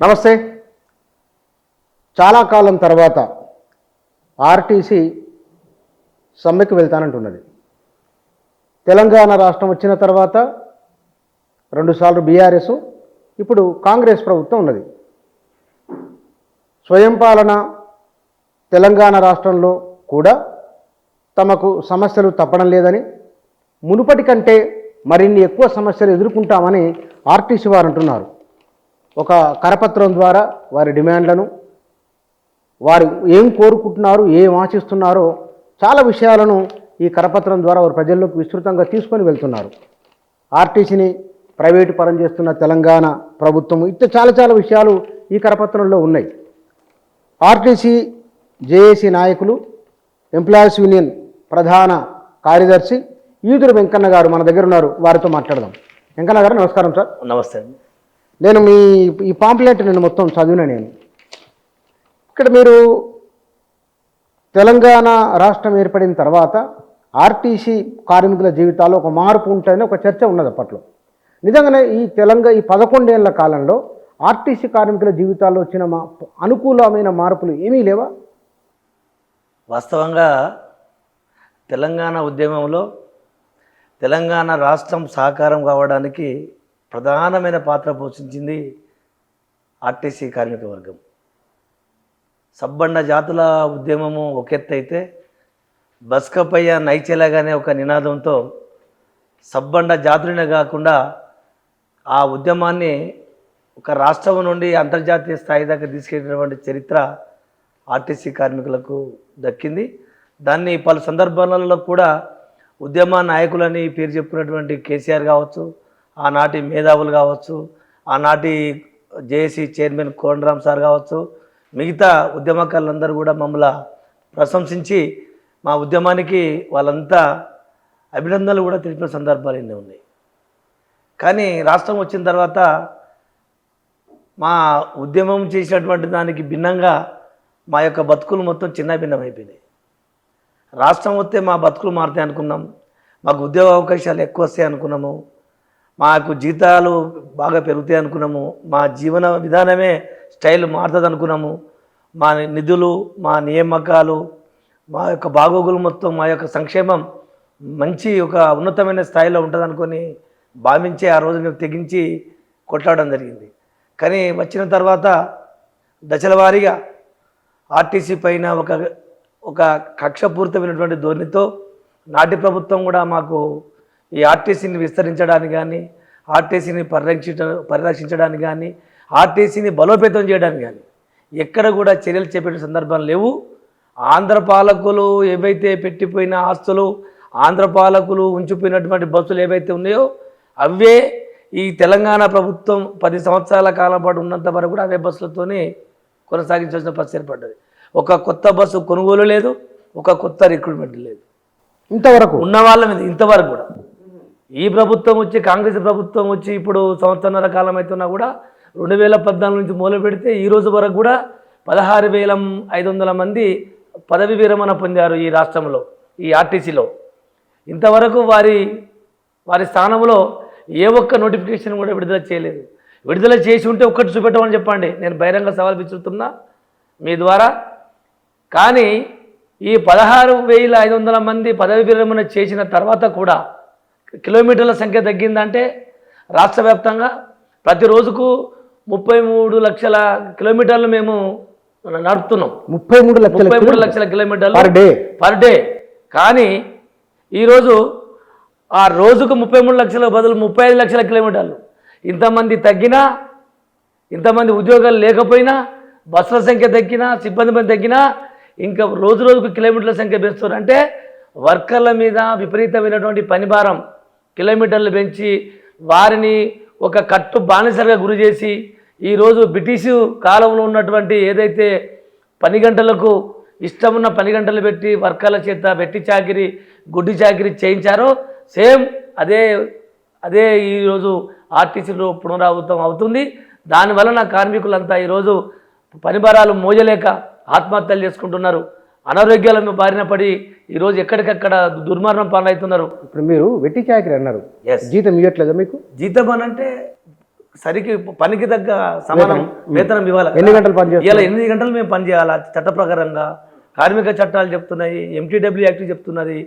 నమస్తే. చాలా కాలం తర్వాత ఆర్టీసీ సమ్మెకు వెళ్తానంటున్నది. తెలంగాణ రాష్ట్రం వచ్చిన తర్వాత 2 సార్లు బీఆర్ఎస్, ఇప్పుడు కాంగ్రెస్ ప్రభుత్వం ఉన్నది. స్వయం పాలన తెలంగాణ రాష్ట్రంలో కూడా తమకు సమస్యలు తప్పడం లేదని, మునుపటి కంటే మరిన్ని ఎక్కువ సమస్యలు ఎదుర్కొంటామని ఆర్టీసీ వారు అంటున్నారు. ఒక కరపత్రం ద్వారా వారి డిమాండ్లను, వారు ఏం కోరుకుంటున్నారు, ఏం ఆశిస్తున్నారో చాలా విషయాలను ఈ కరపత్రం ద్వారా వారు ప్రజల్లోకి విస్తృతంగా తీసుకొని వెళ్తున్నారు. ఆర్టీసీని ప్రైవేటు పరం చేస్తున్న తెలంగాణ ప్రభుత్వం ఇట్లా చాలా విషయాలు ఈ కరపత్రంలో ఉన్నాయి. ఆర్టీసీ జేఏసీ నాయకులు, ఎంప్లాయీస్ యూనియన్ ప్రధాన కార్యదర్శి ఈదురు వెంకన్న గారు మన దగ్గర ఉన్నారు. వారితో మాట్లాడదాం. వెంకన్న గారు నమస్కారం సార్. నమస్తే అండి. నేను ఈ పాంప్లెట్ నేను మొత్తం చదివినా. నేను ఇక్కడ మీరు తెలంగాణ రాష్ట్రం ఏర్పడిన తర్వాత ఆర్టీసీ కార్మికుల జీవితాల్లో ఒక మార్పు ఉంటుందని ఒక చర్చ ఉన్నది అప్పట్లో. నిజంగానే ఈ 11 ఏళ్ల కాలంలో ఆర్టీసీ కార్మికుల జీవితాల్లో వచ్చిన అనుకూలమైన మార్పులు ఏమీ లేవా? వాస్తవంగా తెలంగాణ ఉద్యమంలో తెలంగాణ రాష్ట్రం సాకారం కావడానికి ప్రధానమైన పాత్ర పోషించింది ఆర్టీసీ కార్మిక వర్గం. సబ్బండ జాతుల ఉద్యమము ఒక ఎత్తు అయితే, బస్కపయ్య నైచెలగానే ఒక నినాదంతో సబ్బండ జాతులనే కాకుండా ఆ ఉద్యమాన్ని ఒక రాష్ట్రం నుండి అంతర్జాతీయ స్థాయి దాకా తీసుకెళ్ళినటువంటి చరిత్ర ఆర్టీసీ కార్మికులకు దక్కింది. దాన్ని పలు సందర్భాలలో కూడా ఉద్యమ నాయకులని పేరు చెప్పుకున్నటువంటి కేసీఆర్ కావచ్చు, ఆనాటి మేధావులు కావచ్చు, ఆనాటి జేఏసీ చైర్మన్ కోదండరామ్ సార్ కావచ్చు, మిగతా ఉద్యమకారులందరూ కూడా మమ్మల్ని ప్రశంసించి మా ఉద్యమానికి వాళ్ళంతా అభినందనలు కూడా తెలిపిన సందర్భాలు ఎన్నో ఉన్నాయి. కానీ రాష్ట్రం వచ్చిన తర్వాత మా ఉద్యమం చేసినటువంటి దానికి భిన్నంగా మా యొక్క బతుకులు మొత్తం చిన్న భిన్నమైపోయినాయి. రాష్ట్రం వస్తే మా బతుకులు మారుతాయి అనుకున్నాం, మాకు ఉద్యోగ అవకాశాలు ఎక్కువ వస్తాయి అనుకున్నాము, మాకు జీతాలు బాగా పెరుగుతాయి అనుకున్నాము, మా జీవన విధానమే స్టైల్ మారుతుంది అనుకున్నాము, మా నిధులు, మా నియామకాలు, మా యొక్క బాగోగులు మొత్తం, మా యొక్క సంక్షేమం మంచి ఒక ఉన్నతమైన స్థాయిలో ఉంటుంది అనుకొని భావించే ఆ రోజు మేము తెగించి కొట్లాడడం జరిగింది. కానీ వచ్చిన తర్వాత దశల వారీగా ఆర్టీసీ పైన ఒక కక్షపూరితమైనటువంటి ధోరణితో నాటి ప్రభుత్వం కూడా మాకు ఈ ఆర్టీసీని విస్తరించడానికి కానీ, ఆర్టీసీని పరిరక్షించడానికి కానీ, ఆర్టీసీని బలోపేతం చేయడానికి కానీ ఎక్కడ కూడా చర్యలు చేపట్టిన సందర్భాలు లేవు. ఆంధ్ర పాలకులు ఏవైతే పెట్టిపోయిన ఆస్తులు, ఆంధ్ర పాలకులు ఉంచిపోయినటువంటి బస్సులు ఏవైతే ఉన్నాయో అవే ఈ తెలంగాణ ప్రభుత్వం 10 సంవత్సరాల కాలం పాటు ఉన్నంత వరకు కూడా అవే బస్సులతోనే కొనసాగించాల్సిన పరిస్థితి ఏర్పడ్డది. ఒక కొత్త బస్సు కొనుగోలు లేదు, ఒక కొత్త రిక్రూట్మెంట్ లేదు. ఇంతవరకు ఉన్న వాళ్ళ మీద ఇంతవరకు కూడా ఈ ప్రభుత్వం వచ్చి, కాంగ్రెస్ ప్రభుత్వం వచ్చి ఇప్పుడు సంవత్సరాల కాలం అవుతున్నా కూడా 2014 నుంచి మొదలు పెడితే ఈ రోజు వరకు కూడా 16,500 మంది పదవి విరమణ పొందారు ఈ రాష్ట్రంలో, ఈ ఆర్టీసీలో. ఇంతవరకు వారి స్థానంలో ఏ ఒక్క నోటిఫికేషన్ కూడా విడుదల చేయలేదు. విడుదల చేసి ఉంటే ఒక్కటి చూపెట్టమని చెప్పండి, నేను బహిరంగ సవాల్ విసురుతున్నా మీ ద్వారా. కానీ ఈ 16,500 మంది పదవి విరమణ చేసిన తర్వాత కూడా కిలోమీటర్ల సంఖ్య తగ్గిందంటే రాష్ట్ర వ్యాప్తంగా ప్రతిరోజుకు 33 లక్షల కిలోమీటర్లు మేము నడుపుతున్నాం. 33 లక్షల కిలోమీటర్లు పర్ డే. కానీ ఈరోజు ఆ రోజుకు 33 లక్షల బదులు 35 లక్షల కిలోమీటర్లు. ఇంతమంది తగ్గినా, ఇంతమంది ఉద్యోగాలు లేకపోయినా, బస్సుల సంఖ్య తగ్గినా, సిబ్బంది మంది తగ్గినా, ఇంకా రోజుకు కిలోమీటర్ల సంఖ్య పెంచుతారు. అంటే వర్కర్ల మీద విపరీతమైనటువంటి పని భారం, కిలోమీటర్లు పెంచి వారిని ఒక కట్టు బానిసలుగా గురి చేసి ఈరోజు బ్రిటిషు కాలంలో ఉన్నటువంటి ఏదైతే పని గంటలకు ఇష్టమున్న పని గంటలు పెట్టి వర్కర్ల చేత వెట్టి చాకిరి, గుడ్డి చాకిరి చేయించారో సేమ్ అదే ఈరోజు ఆర్టీసీలో పునరావృతం అవుతుంది. దానివలన కార్మికులంతా ఈరోజు పనిభారాలు మోయలేక ఆత్మహత్యలు చేసుకుంటున్నారు. అనారోగ్యాలను బారిన పడి ఈరోజు ఎక్కడికక్కడ దుర్మరణం పాలవుతున్నారు. ఇప్పుడు మీరు వెట్టి చాకరీ అన్నారు, జీతం ఇవ్వట్లేదా మీకు? జీతం అనంటే సరికి పనికి తగ్గ సమానం వేతనం ఇవ్వాలి. ఎన్ని గంటలు పని చేయాలి? ఇలా 8 గంటలు మేము పని చేయాలా చట్ట ప్రకారంగా కార్మిక చట్టాలు చెప్తున్నాయి, MTW యాక్ట్ చెప్తున్నది.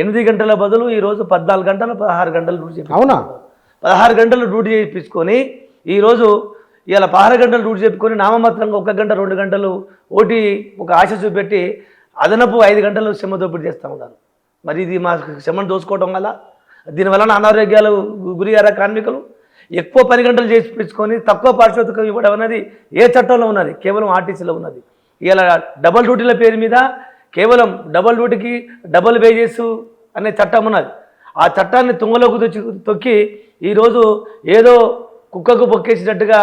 8 గంటల బదులు ఈరోజు 14 గంటలు 16 గంటలు డ్యూటీ చేయాలి. అవునా? 16 గంటలు డ్యూటీ చేయించుకొని ఈరోజు ఇలా 16 గంటలు డ్యూటీ చెప్పుకొని నామమాత్రంగా 1 గంట 2 గంటలు ఓటీ ఒక ఆశ చూపెట్టి అదనపు 5 గంటలు శ్రమ దోపిడీ చేస్తూ ఉన్నారు. మరి ఇది మా శ్రమను దోసుకోవడం వల్ల దీనివలన అనారోగ్యాలు గురయ్యారా కార్మికులు? ఎక్కువ పని గంటలు చేయించుకొని తక్కువ పారితోషికం ఇవ్వడం అనేది ఏ చట్టంలో ఉన్నది? కేవలం ఆర్టీసీలో ఉన్నది. ఇలా డబల్ డ్యూటీల పేరు మీద కేవలం డబల్ డ్యూటీకి డబల్ వేజెస్ అనే చట్టం ఉన్నది. ఆ చట్టాన్ని తుంగలోకి తొక్కి ఈరోజు ఏదో కుక్కకు పొక్కేసినట్టుగా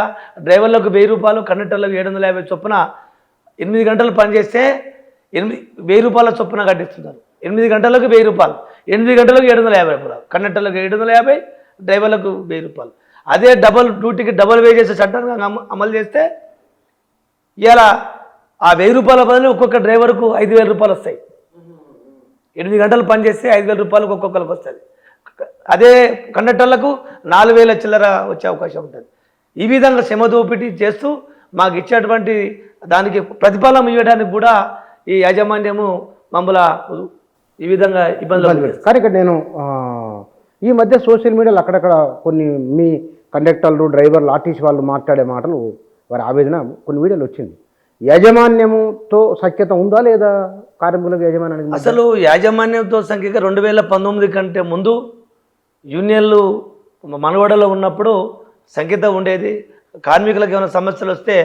డ్రైవర్లకు 1000 రూపాయలు, కండక్టర్లకు 750 చొప్పున 8 గంటలు పనిచేస్తే 1000 రూపాయల చొప్పున కట్టిస్తున్నారు. 8 గంటలకు 1000 రూపాయలు, 8 గంటలకు 750 రూపాయలు, కండక్టర్లకు 750, డ్రైవర్లకు 1000 రూపాయలు. అదే డబల్ డ్యూటీకి డబల్ వేజెస్ చట్టాన్ని అమలు చేస్తే ఇలా ఆ 1000 రూపాయల బదులు ఒక్కొక్క డ్రైవర్కు 5000 రూపాయలు వస్తాయి. 8 గంటలు పనిచేస్తే 5000 రూపాయలకు ఒక్కొక్కరికి వస్తుంది. అదే కండక్టర్లకు 4000 చిల్లర వచ్చే అవకాశం ఉంటుంది. ఈ విధంగా శ్రమ దోపిడీ చేస్తూ మాకు ఇచ్చేటువంటి దానికి ప్రతిఫలం ఇవ్వడానికి కూడా ఈ యాజమాన్యము మమ్మల్ని ఈ విధంగా ఇబ్బందులు పెడుతుంది. కానీ ఇక్కడ నేను ఈ మధ్య సోషల్ మీడియాలో అక్కడక్కడ కొన్ని మీ కండక్టర్లు, డ్రైవర్లు, ఆర్టీసీ వాళ్ళు మాట్లాడే మాటలు, వారి ఆవేదన కొన్ని వీడియోలు వచ్చింది. యాజమాన్యంతో సఖ్యత ఉందా లేదా కార్మికులకు యాజమాన్యానికి? అసలు యాజమాన్యంతో సంఖ్యగా 2019 కంటే ముందు యూనియన్లు మనవడలో ఉన్నప్పుడు సంఖ్యత ఉండేది. కార్మికులకు ఏమైనా సమస్యలు వస్తే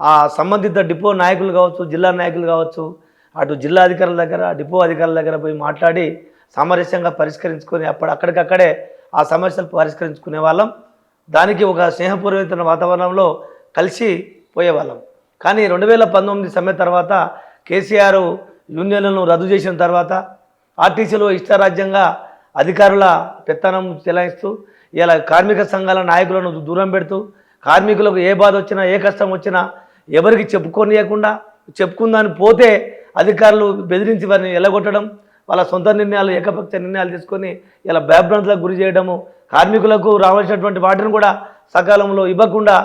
ఆ సంబంధిత డిపో నాయకులు కావచ్చు, జిల్లా నాయకులు కావచ్చు, అటు జిల్లా అధికారుల దగ్గర, డిపో అధికారుల దగ్గర పోయి మాట్లాడి సామరస్యంగా పరిష్కరించుకొని అక్కడికక్కడే ఆ సమస్యలు పరిష్కరించుకునే వాళ్ళం. దానికి ఒక స్నేహపూర్వకమైన వాతావరణంలో కలిసి పోయేవాళ్ళం. కానీ 2019 సమ్మె తర్వాత కేసీఆర్ యూనియన్లను రద్దు చేసిన తర్వాత ఆర్టీసీలో ఇష్టారాజ్యంగా అధికారుల పెత్తనం చెలాయిస్తూ ఇలా కార్మిక సంఘాల నాయకులను దూరం పెడుతూ కార్మికులకు ఏ బాధ వచ్చినా, ఏ కష్టం వచ్చినా ఎవరికి చెప్పుకోనియకుండా, చెప్పుకుందాని పోతే అధికారులు బెదిరించి వారిని ఎల్లగొట్టడం, వాళ్ళ సొంత నిర్ణయాలు, ఏకపక్ష నిర్ణయాలు తీసుకొని ఇలా భయభ్రాంతులకు గురి చేయడము, కార్మికులకు రావాల్సినటువంటి వాటిని కూడా సకాలంలో ఇవ్వకుండా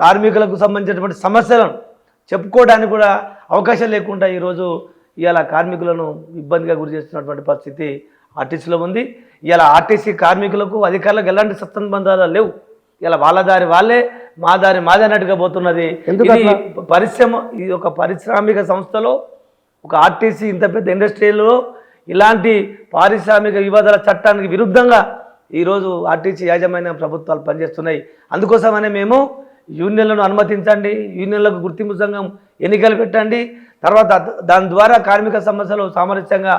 కార్మికులకు సంబంధించినటువంటి సమస్యలను చెప్పుకోవడానికి కూడా అవకాశం లేకుండా ఈరోజు ఇలా కార్మికులను ఇబ్బందిగా గురి చేస్తున్నటువంటి పరిస్థితి ఆర్టీసీలో ఉంది. ఇలా ఆర్టీసీ కార్మికులకు అధికారులకు ఎలాంటి సత్సంబంధాలు లేవు. ఇలా వాళ్ళ దారి వాళ్ళే, మా దారి మాదే అన్నట్టుగా పోతున్నది. ఇది ఒక పారిశ్రామిక సంస్థలో, ఒక ఆర్టీసీ ఇంత పెద్ద ఇండస్ట్రీలో ఇలాంటి పారిశ్రామిక వివాదాల చట్టానికి విరుద్ధంగా ఈరోజు ఆర్టీసీ యాజమాన్య ప్రభుత్వాలు పనిచేస్తున్నాయి. అందుకోసమనే మేము యూనియన్లను అనుమతించండి, యూనియన్లకు గుర్తింపు సంఘం ఎన్నికలు పెట్టండి, తర్వాత దాని ద్వారా కార్మిక సమస్యలు సామరస్యంగా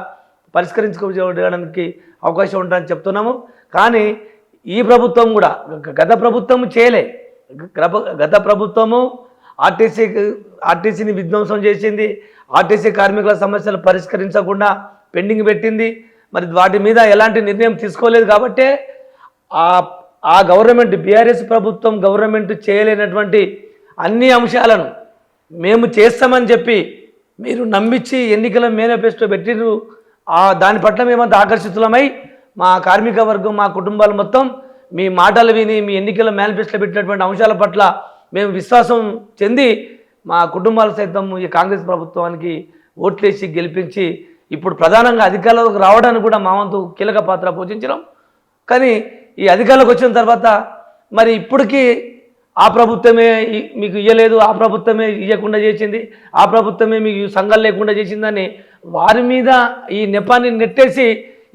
పరిష్కరించుకోవడానికి అవకాశం ఉంటుందని చెప్తున్నాము. కానీ ఈ ప్రభుత్వం కూడా గత ప్రభుత్వం చేయలే. గత ప్రభుత్వము ఆర్టీసీని విధ్వంసం చేసింది, ఆర్టీసీ కార్మికుల సమస్యలు పరిష్కరించకుండా పెండింగ్ పెట్టింది. మరి వాటి మీద ఎలాంటి నిర్ణయం తీసుకోలేదు. కాబట్టే ఆ గవర్నమెంట్, బీఆర్ఎస్ ప్రభుత్వం గవర్నమెంట్ చేయలేనటువంటి అన్ని అంశాలను మేము చేస్తామని చెప్పి మీరు నమ్మించి ఎన్నికల మేనిఫెస్టో పెట్టిరు. దాని పట్ల మేమంతా ఆకర్షితులమై మా కార్మిక వర్గం, మా కుటుంబాలు మొత్తం మీ మాటలు విని, మీ ఎన్నికల మేనిఫెస్టోలో పెట్టినటువంటి అంశాల పట్ల మేము విశ్వాసం చెంది మా కుటుంబాలు సైతం ఈ కాంగ్రెస్ ప్రభుత్వానికి ఓట్లేసి గెలిపించి ఇప్పుడు ప్రధానంగా అధికారంలోకి రావడానికి కూడా మా వంతు కీలక పాత్ర పోషించడం. కానీ ఈ అధికారంలోకి వచ్చిన తర్వాత మరి ఇప్పటికీ ఆ ప్రభుత్వమే మీకు ఇవ్వలేదు, ఆ ప్రభుత్వమే ఇవ్వకుండా చేసింది, ఆ ప్రభుత్వమే మీకు సంఘాలు లేకుండా చేసిందని వారి మీద ఈ నెపాన్ని నెట్టేసి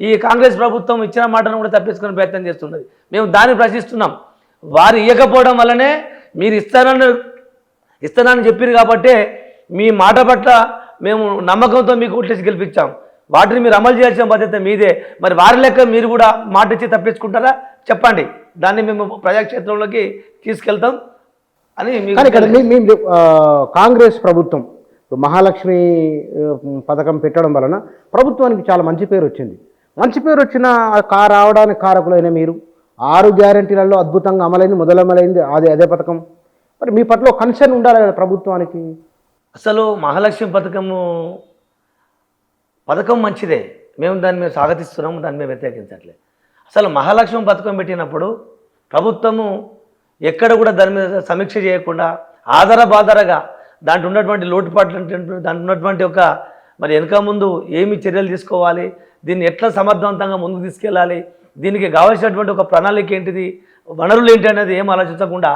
ఈ కాంగ్రెస్ ప్రభుత్వం ఇచ్చిన మాటను కూడా తప్పించుకునే ప్రయత్నం చేస్తున్నది. మేము దాన్ని ప్రశ్నిస్తున్నాం. వారు ఇవ్వకపోవడం వల్లనే మీరు ఇస్తానని చెప్పారు కాబట్టి మీ మాట పట్ల మేము నమ్మకంతో మీకు ఓట్లేసి గెలిపించాం. వాటిని మీరు అమలు చేయాల్సిన బాధ్యత మీదే. మరి వారి లెక్క మీరు కూడా మాట ఇచ్చి తప్పించుకుంటారా? చెప్పండి. దాన్ని మేము ప్రజాక్షేత్రంలోకి తీసుకెళ్తాం అని. కాంగ్రెస్ ప్రభుత్వం మహాలక్ష్మి పథకం పెట్టడం వలన ప్రభుత్వానికి చాలా మంచి పేరు వచ్చింది. మంచి పేరు వచ్చిన రావడానికి కారకులైన మీరు 6 గ్యారెంటీలలో అద్భుతంగా అమలైంది, మొదలమలైంది అదే పథకం. మరి మీ పట్ల కన్సర్న్ ఉండాలి కదా ప్రభుత్వానికి. అసలు మహాలక్ష్మి పథకం మంచిదే, మేము దాన్ని మేము స్వాగతిస్తున్నాము, దాన్ని మేము వ్యతిరేకించట్లేదు. అసలు మహాలక్ష్మి పథకం పెట్టినప్పుడు ప్రభుత్వము ఎక్కడ కూడా దాని మీద సమీక్ష చేయకుండా ఆధారబాధారగా దాంట్లో ఉన్నటువంటి లోటుపాట్లు దాంట్లో ఉన్నటువంటి ఒక మరి వెనక ముందు ఏమి చర్యలు తీసుకోవాలి, దీన్ని ఎట్లా సమర్థవంతంగా ముందుకు తీసుకెళ్ళాలి, దీనికి కావాల్సినటువంటి ఒక ప్రణాళిక ఏంటిది, వనరులు ఏంటి అనేది ఏం ఆలోచించకుండా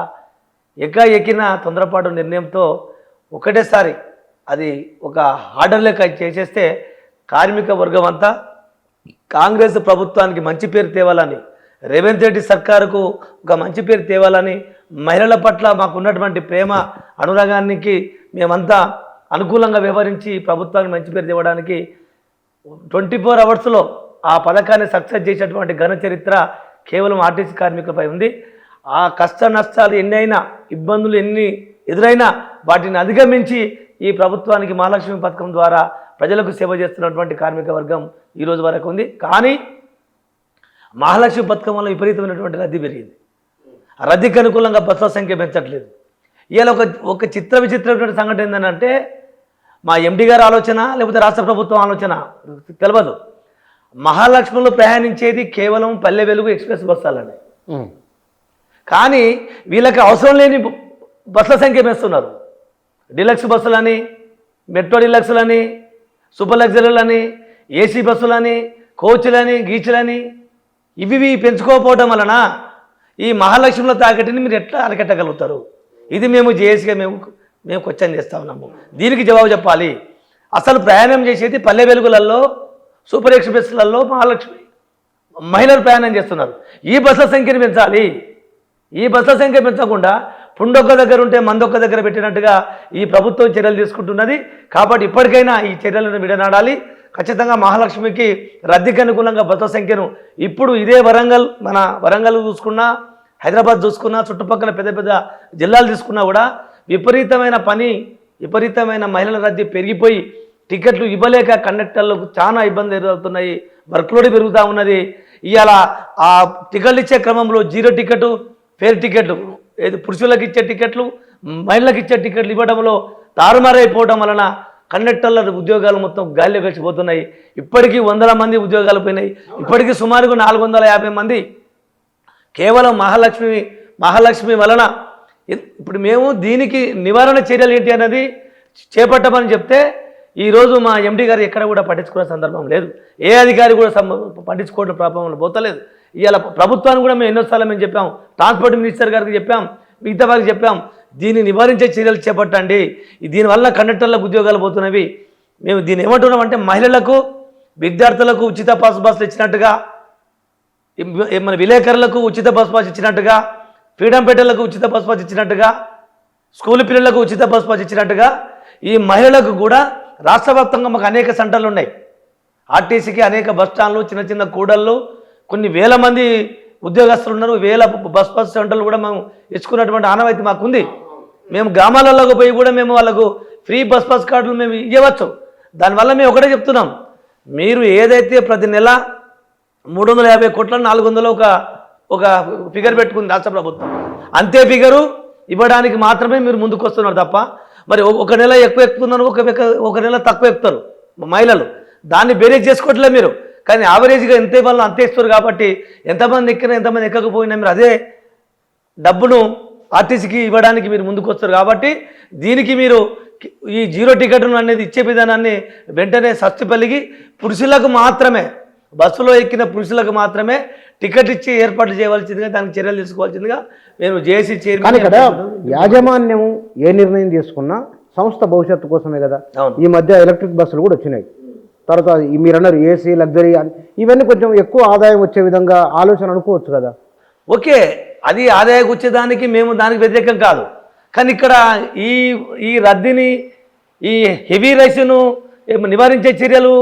ఎక్కిన తొందరపాటు నిర్ణయంతో ఒకటేసారి అది ఒక ఆర్డర్ లెక్క చేసేస్తే కార్మిక వర్గం అంతా కాంగ్రెస్ ప్రభుత్వానికి మంచి పేరు తేవాలని, రేవంత్ రెడ్డి సర్కారుకు ఒక మంచి పేరు తేవాలని, మహిళల పట్ల మాకు ఉన్నటువంటి ప్రేమ అనురాగానికి మేమంతా అనుకూలంగా వ్యవహరించి ప్రభుత్వానికి మంచి పేరు తేవడానికి 24 అవర్స్లో ఆ పథకాన్ని సక్సెస్ చేసేటువంటి ఘన చరిత్ర కేవలం ఆర్టీసీ కార్మికులపై ఉంది. ఆ కష్ట నష్టాలు ఎన్నైనా, ఇబ్బందులు ఎన్ని ఎదురైనా వాటిని అధిగమించి ఈ ప్రభుత్వానికి మహాలక్ష్మి పథకం ద్వారా ప్రజలకు సేవ చేస్తున్నటువంటి కార్మిక వర్గం ఈరోజు వరకు ఉంది. కానీ మహాలక్ష్మి పథకం వల్ల విపరీతమైనటువంటి రద్దీ పెరిగింది. ఆ రద్దీకి అనుకూలంగా బస్సుల సంఖ్య పెంచట్లేదు. ఇవాళ ఒక విచిత్రమైనటువంటి సంఘటన ఏంటంటే మా ఎండి గారి ఆలోచన లేకపోతే రాష్ట్ర ప్రభుత్వం ఆలోచన తెలియదు. మహాలక్ష్మిలో ప్రయాణించేది కేవలం పల్లె వెలుగు ఎక్స్ప్రెస్ బస్సులని, కానీ వీళ్ళకి అవసరం లేని బస్సుల సంఖ్య పెంచుతున్నారు. డిలక్స్ బస్సులని, మెట్రో డిలక్స్లని, సూపర్ లగ్జరీలని, ఏసీ బస్సులని, కోచ్లని, గీచ్లని ఇవి పెంచుకోకపోవడం వలన ఈ మహాలక్ష్మిలో తాకటిని మీరు ఎట్లా అరికట్టగలుగుతారు? ఇది మేము జేఏసీగా మేము క్వశ్చన్ చేస్తా ఉన్నాము. దీనికి జవాబు చెప్పాలి. అసలు ప్రయాణం చేసేది పల్లె వెలుగులలో, సూపర్ ఎక్స్ప్రెస్లలో మహాలక్ష్మి మహిళలు ప్రయాణం చేస్తున్నారు. ఈ బస్సుల సంఖ్యను పెంచాలి. ఈ బస్సుల సంఖ్య పెంచకుండా పుండొక్క దగ్గర ఉంటే మందొక్క దగ్గర పెట్టినట్టుగా ఈ ప్రభుత్వం చర్యలు తీసుకుంటున్నది. కాబట్టి ఇప్పటికైనా ఈ చర్యలను విడనాడాలి. ఖచ్చితంగా మహాలక్ష్మికి రద్దీకి అనుకూలంగా బస్సుల సంఖ్యను ఇప్పుడు ఇదే మన వరంగల్ చూసుకున్నా, హైదరాబాద్ చూసుకున్నా, చుట్టుపక్కల పెద్ద పెద్ద జిల్లాలు తీసుకున్నా కూడా విపరీతమైన మహిళల రద్దీ పెరిగిపోయి టికెట్లు ఇవ్వలేక కండక్టర్లకు చాలా ఇబ్బంది ఎదురవుతున్నాయి. వర్క్లోడ్ పెరుగుతూ ఉన్నది. ఇవాళ ఆ టికెట్లు ఇచ్చే క్రమంలో 0 టికెట్, ఫేర్ టికెట్లు, పురుషులకు ఇచ్చే టికెట్లు, మహిళలకు ఇచ్చే టికెట్లు ఇవ్వడంలో తారుమారైపోవడం వలన కండక్టర్ల ఉద్యోగాలు మొత్తం గాలిలో కలిసిపోతున్నాయి. ఇప్పటికీ 100 మంది ఉద్యోగాలు పోయినాయి. ఇప్పటికీ సుమారుగా 450 మంది కేవలం మహాలక్ష్మి వలన. ఇప్పుడు మేము దీనికి నివారణ చర్యలు ఏంటి అన్నది చేపట్టమని చెప్తే ఈరోజు మా ఎండి గారు ఎక్కడ కూడా పట్టించుకునే సందర్భం లేదు. ఏ అధికారి కూడా పట్టించుకోవడం ప్రాబ్లంలో పోతలేదు. ఇవాళ ప్రభుత్వానికి కూడా మేము ఎన్నోసార్లు చెప్పాం, ట్రాన్స్పోర్ట్ మినిస్టర్ గారికి చెప్పాం, మిగతా వారికి చెప్పాం, దీన్ని నివారించే చర్యలు చేపట్టండి. దీనివల్ల కండక్టర్లకు ఉద్యోగాలు పోతున్నవి. మేము దీన్ని ఏమంటున్నామంటే మహిళలకు, విద్యార్థులకు ఉచిత బస్సులు ఇచ్చినట్టుగా, మన విలేకరులకు ఉచిత బస్ పాస్ ఇచ్చినట్టుగా, ఫ్రీడమ్ పెట్టర్లకు ఉచిత బస్ పాస్ ఇచ్చినట్టుగా, స్కూల్ పిల్లలకు ఉచిత బస్ పాస్ ఇచ్చినట్టుగా ఈ మహిళలకు కూడా రాష్ట్ర వ్యాప్తంగా మాకు అనేక సెంటర్లు ఉన్నాయి. ఆర్టీసీకి అనేక బస్ స్టాండ్లు, చిన్న కూడళ్ళు, కొన్ని వేల మంది ఉద్యోగస్తులు ఉన్నారు. వేల బస్ సెంటర్లు కూడా మేము ఇచ్చుకున్నటువంటి ఆనవాయితీ మాకుంది. మేము గ్రామాలలోకి పోయి కూడా మేము వాళ్ళకు ఫ్రీ బస్ పాస్ కార్డులు మేము ఇవ్వచ్చు. దానివల్ల మేము ఒకటే చెప్తున్నాం, మీరు ఏదైతే ప్రతి నెల 350 కోట్ల 400 ఒక ఫిగర్ పెట్టుకుంది రాష్ట్ర ప్రభుత్వం, అంతే ఫిగరు ఇవ్వడానికి మాత్రమే మీరు ముందుకు వస్తున్నారు తప్ప, మరి ఒక నెల ఎక్కువ ఎక్కుతున్నారు, ఒక నెల తక్కువ ఎక్కుతారు మహిళలు, దాన్ని బేరేజ్ చేసుకోవట్లేదు మీరు. కానీ యావరేజ్గా ఎంత ఇవ్వాలో అంతే ఇస్తారు. కాబట్టి ఎంతమంది ఎక్కినా ఎంతమంది ఎక్కకపోయినా మీరు అదే డబ్బును ఆర్టీసీకి ఇవ్వడానికి మీరు ముందుకు వస్తారు. కాబట్టి దీనికి మీరు ఈ 0 టికెట్ను అనేది ఇచ్చే విధానాన్ని వెంటనే సస్తిపల్లికి పురుషులకు మాత్రమే, బస్సులో ఎక్కిన పురుషులకు మాత్రమే టికెట్ ఇచ్చి ఏర్పాట్లు చేయవలసిందిగా, దానికి చర్యలు తీసుకోవాల్సిందిగా మేము జేఏసీ చైర్మన్. ఇక్కడ యాజమాన్యం ఏ నిర్ణయం తీసుకున్నా సంస్థ భవిష్యత్తు కోసమే కదా. ఈ మధ్య ఎలక్ట్రిక్ బస్సులు కూడా వచ్చినాయి. తర్వాత మీరు అన్నారు ఏసీ, లగ్జరీ, ఇవన్నీ కొంచెం ఎక్కువ ఆదాయం వచ్చే విధంగా ఆలోచన అనుకోవచ్చు కదా. ఓకే, అది ఆదాయం వచ్చేదానికి మేము దానికి వ్యతిరేకం కాదు. కానీ ఇక్కడ ఈ రద్దీని, ఈ హెవీ రైస్ను నివారించే చర్యలు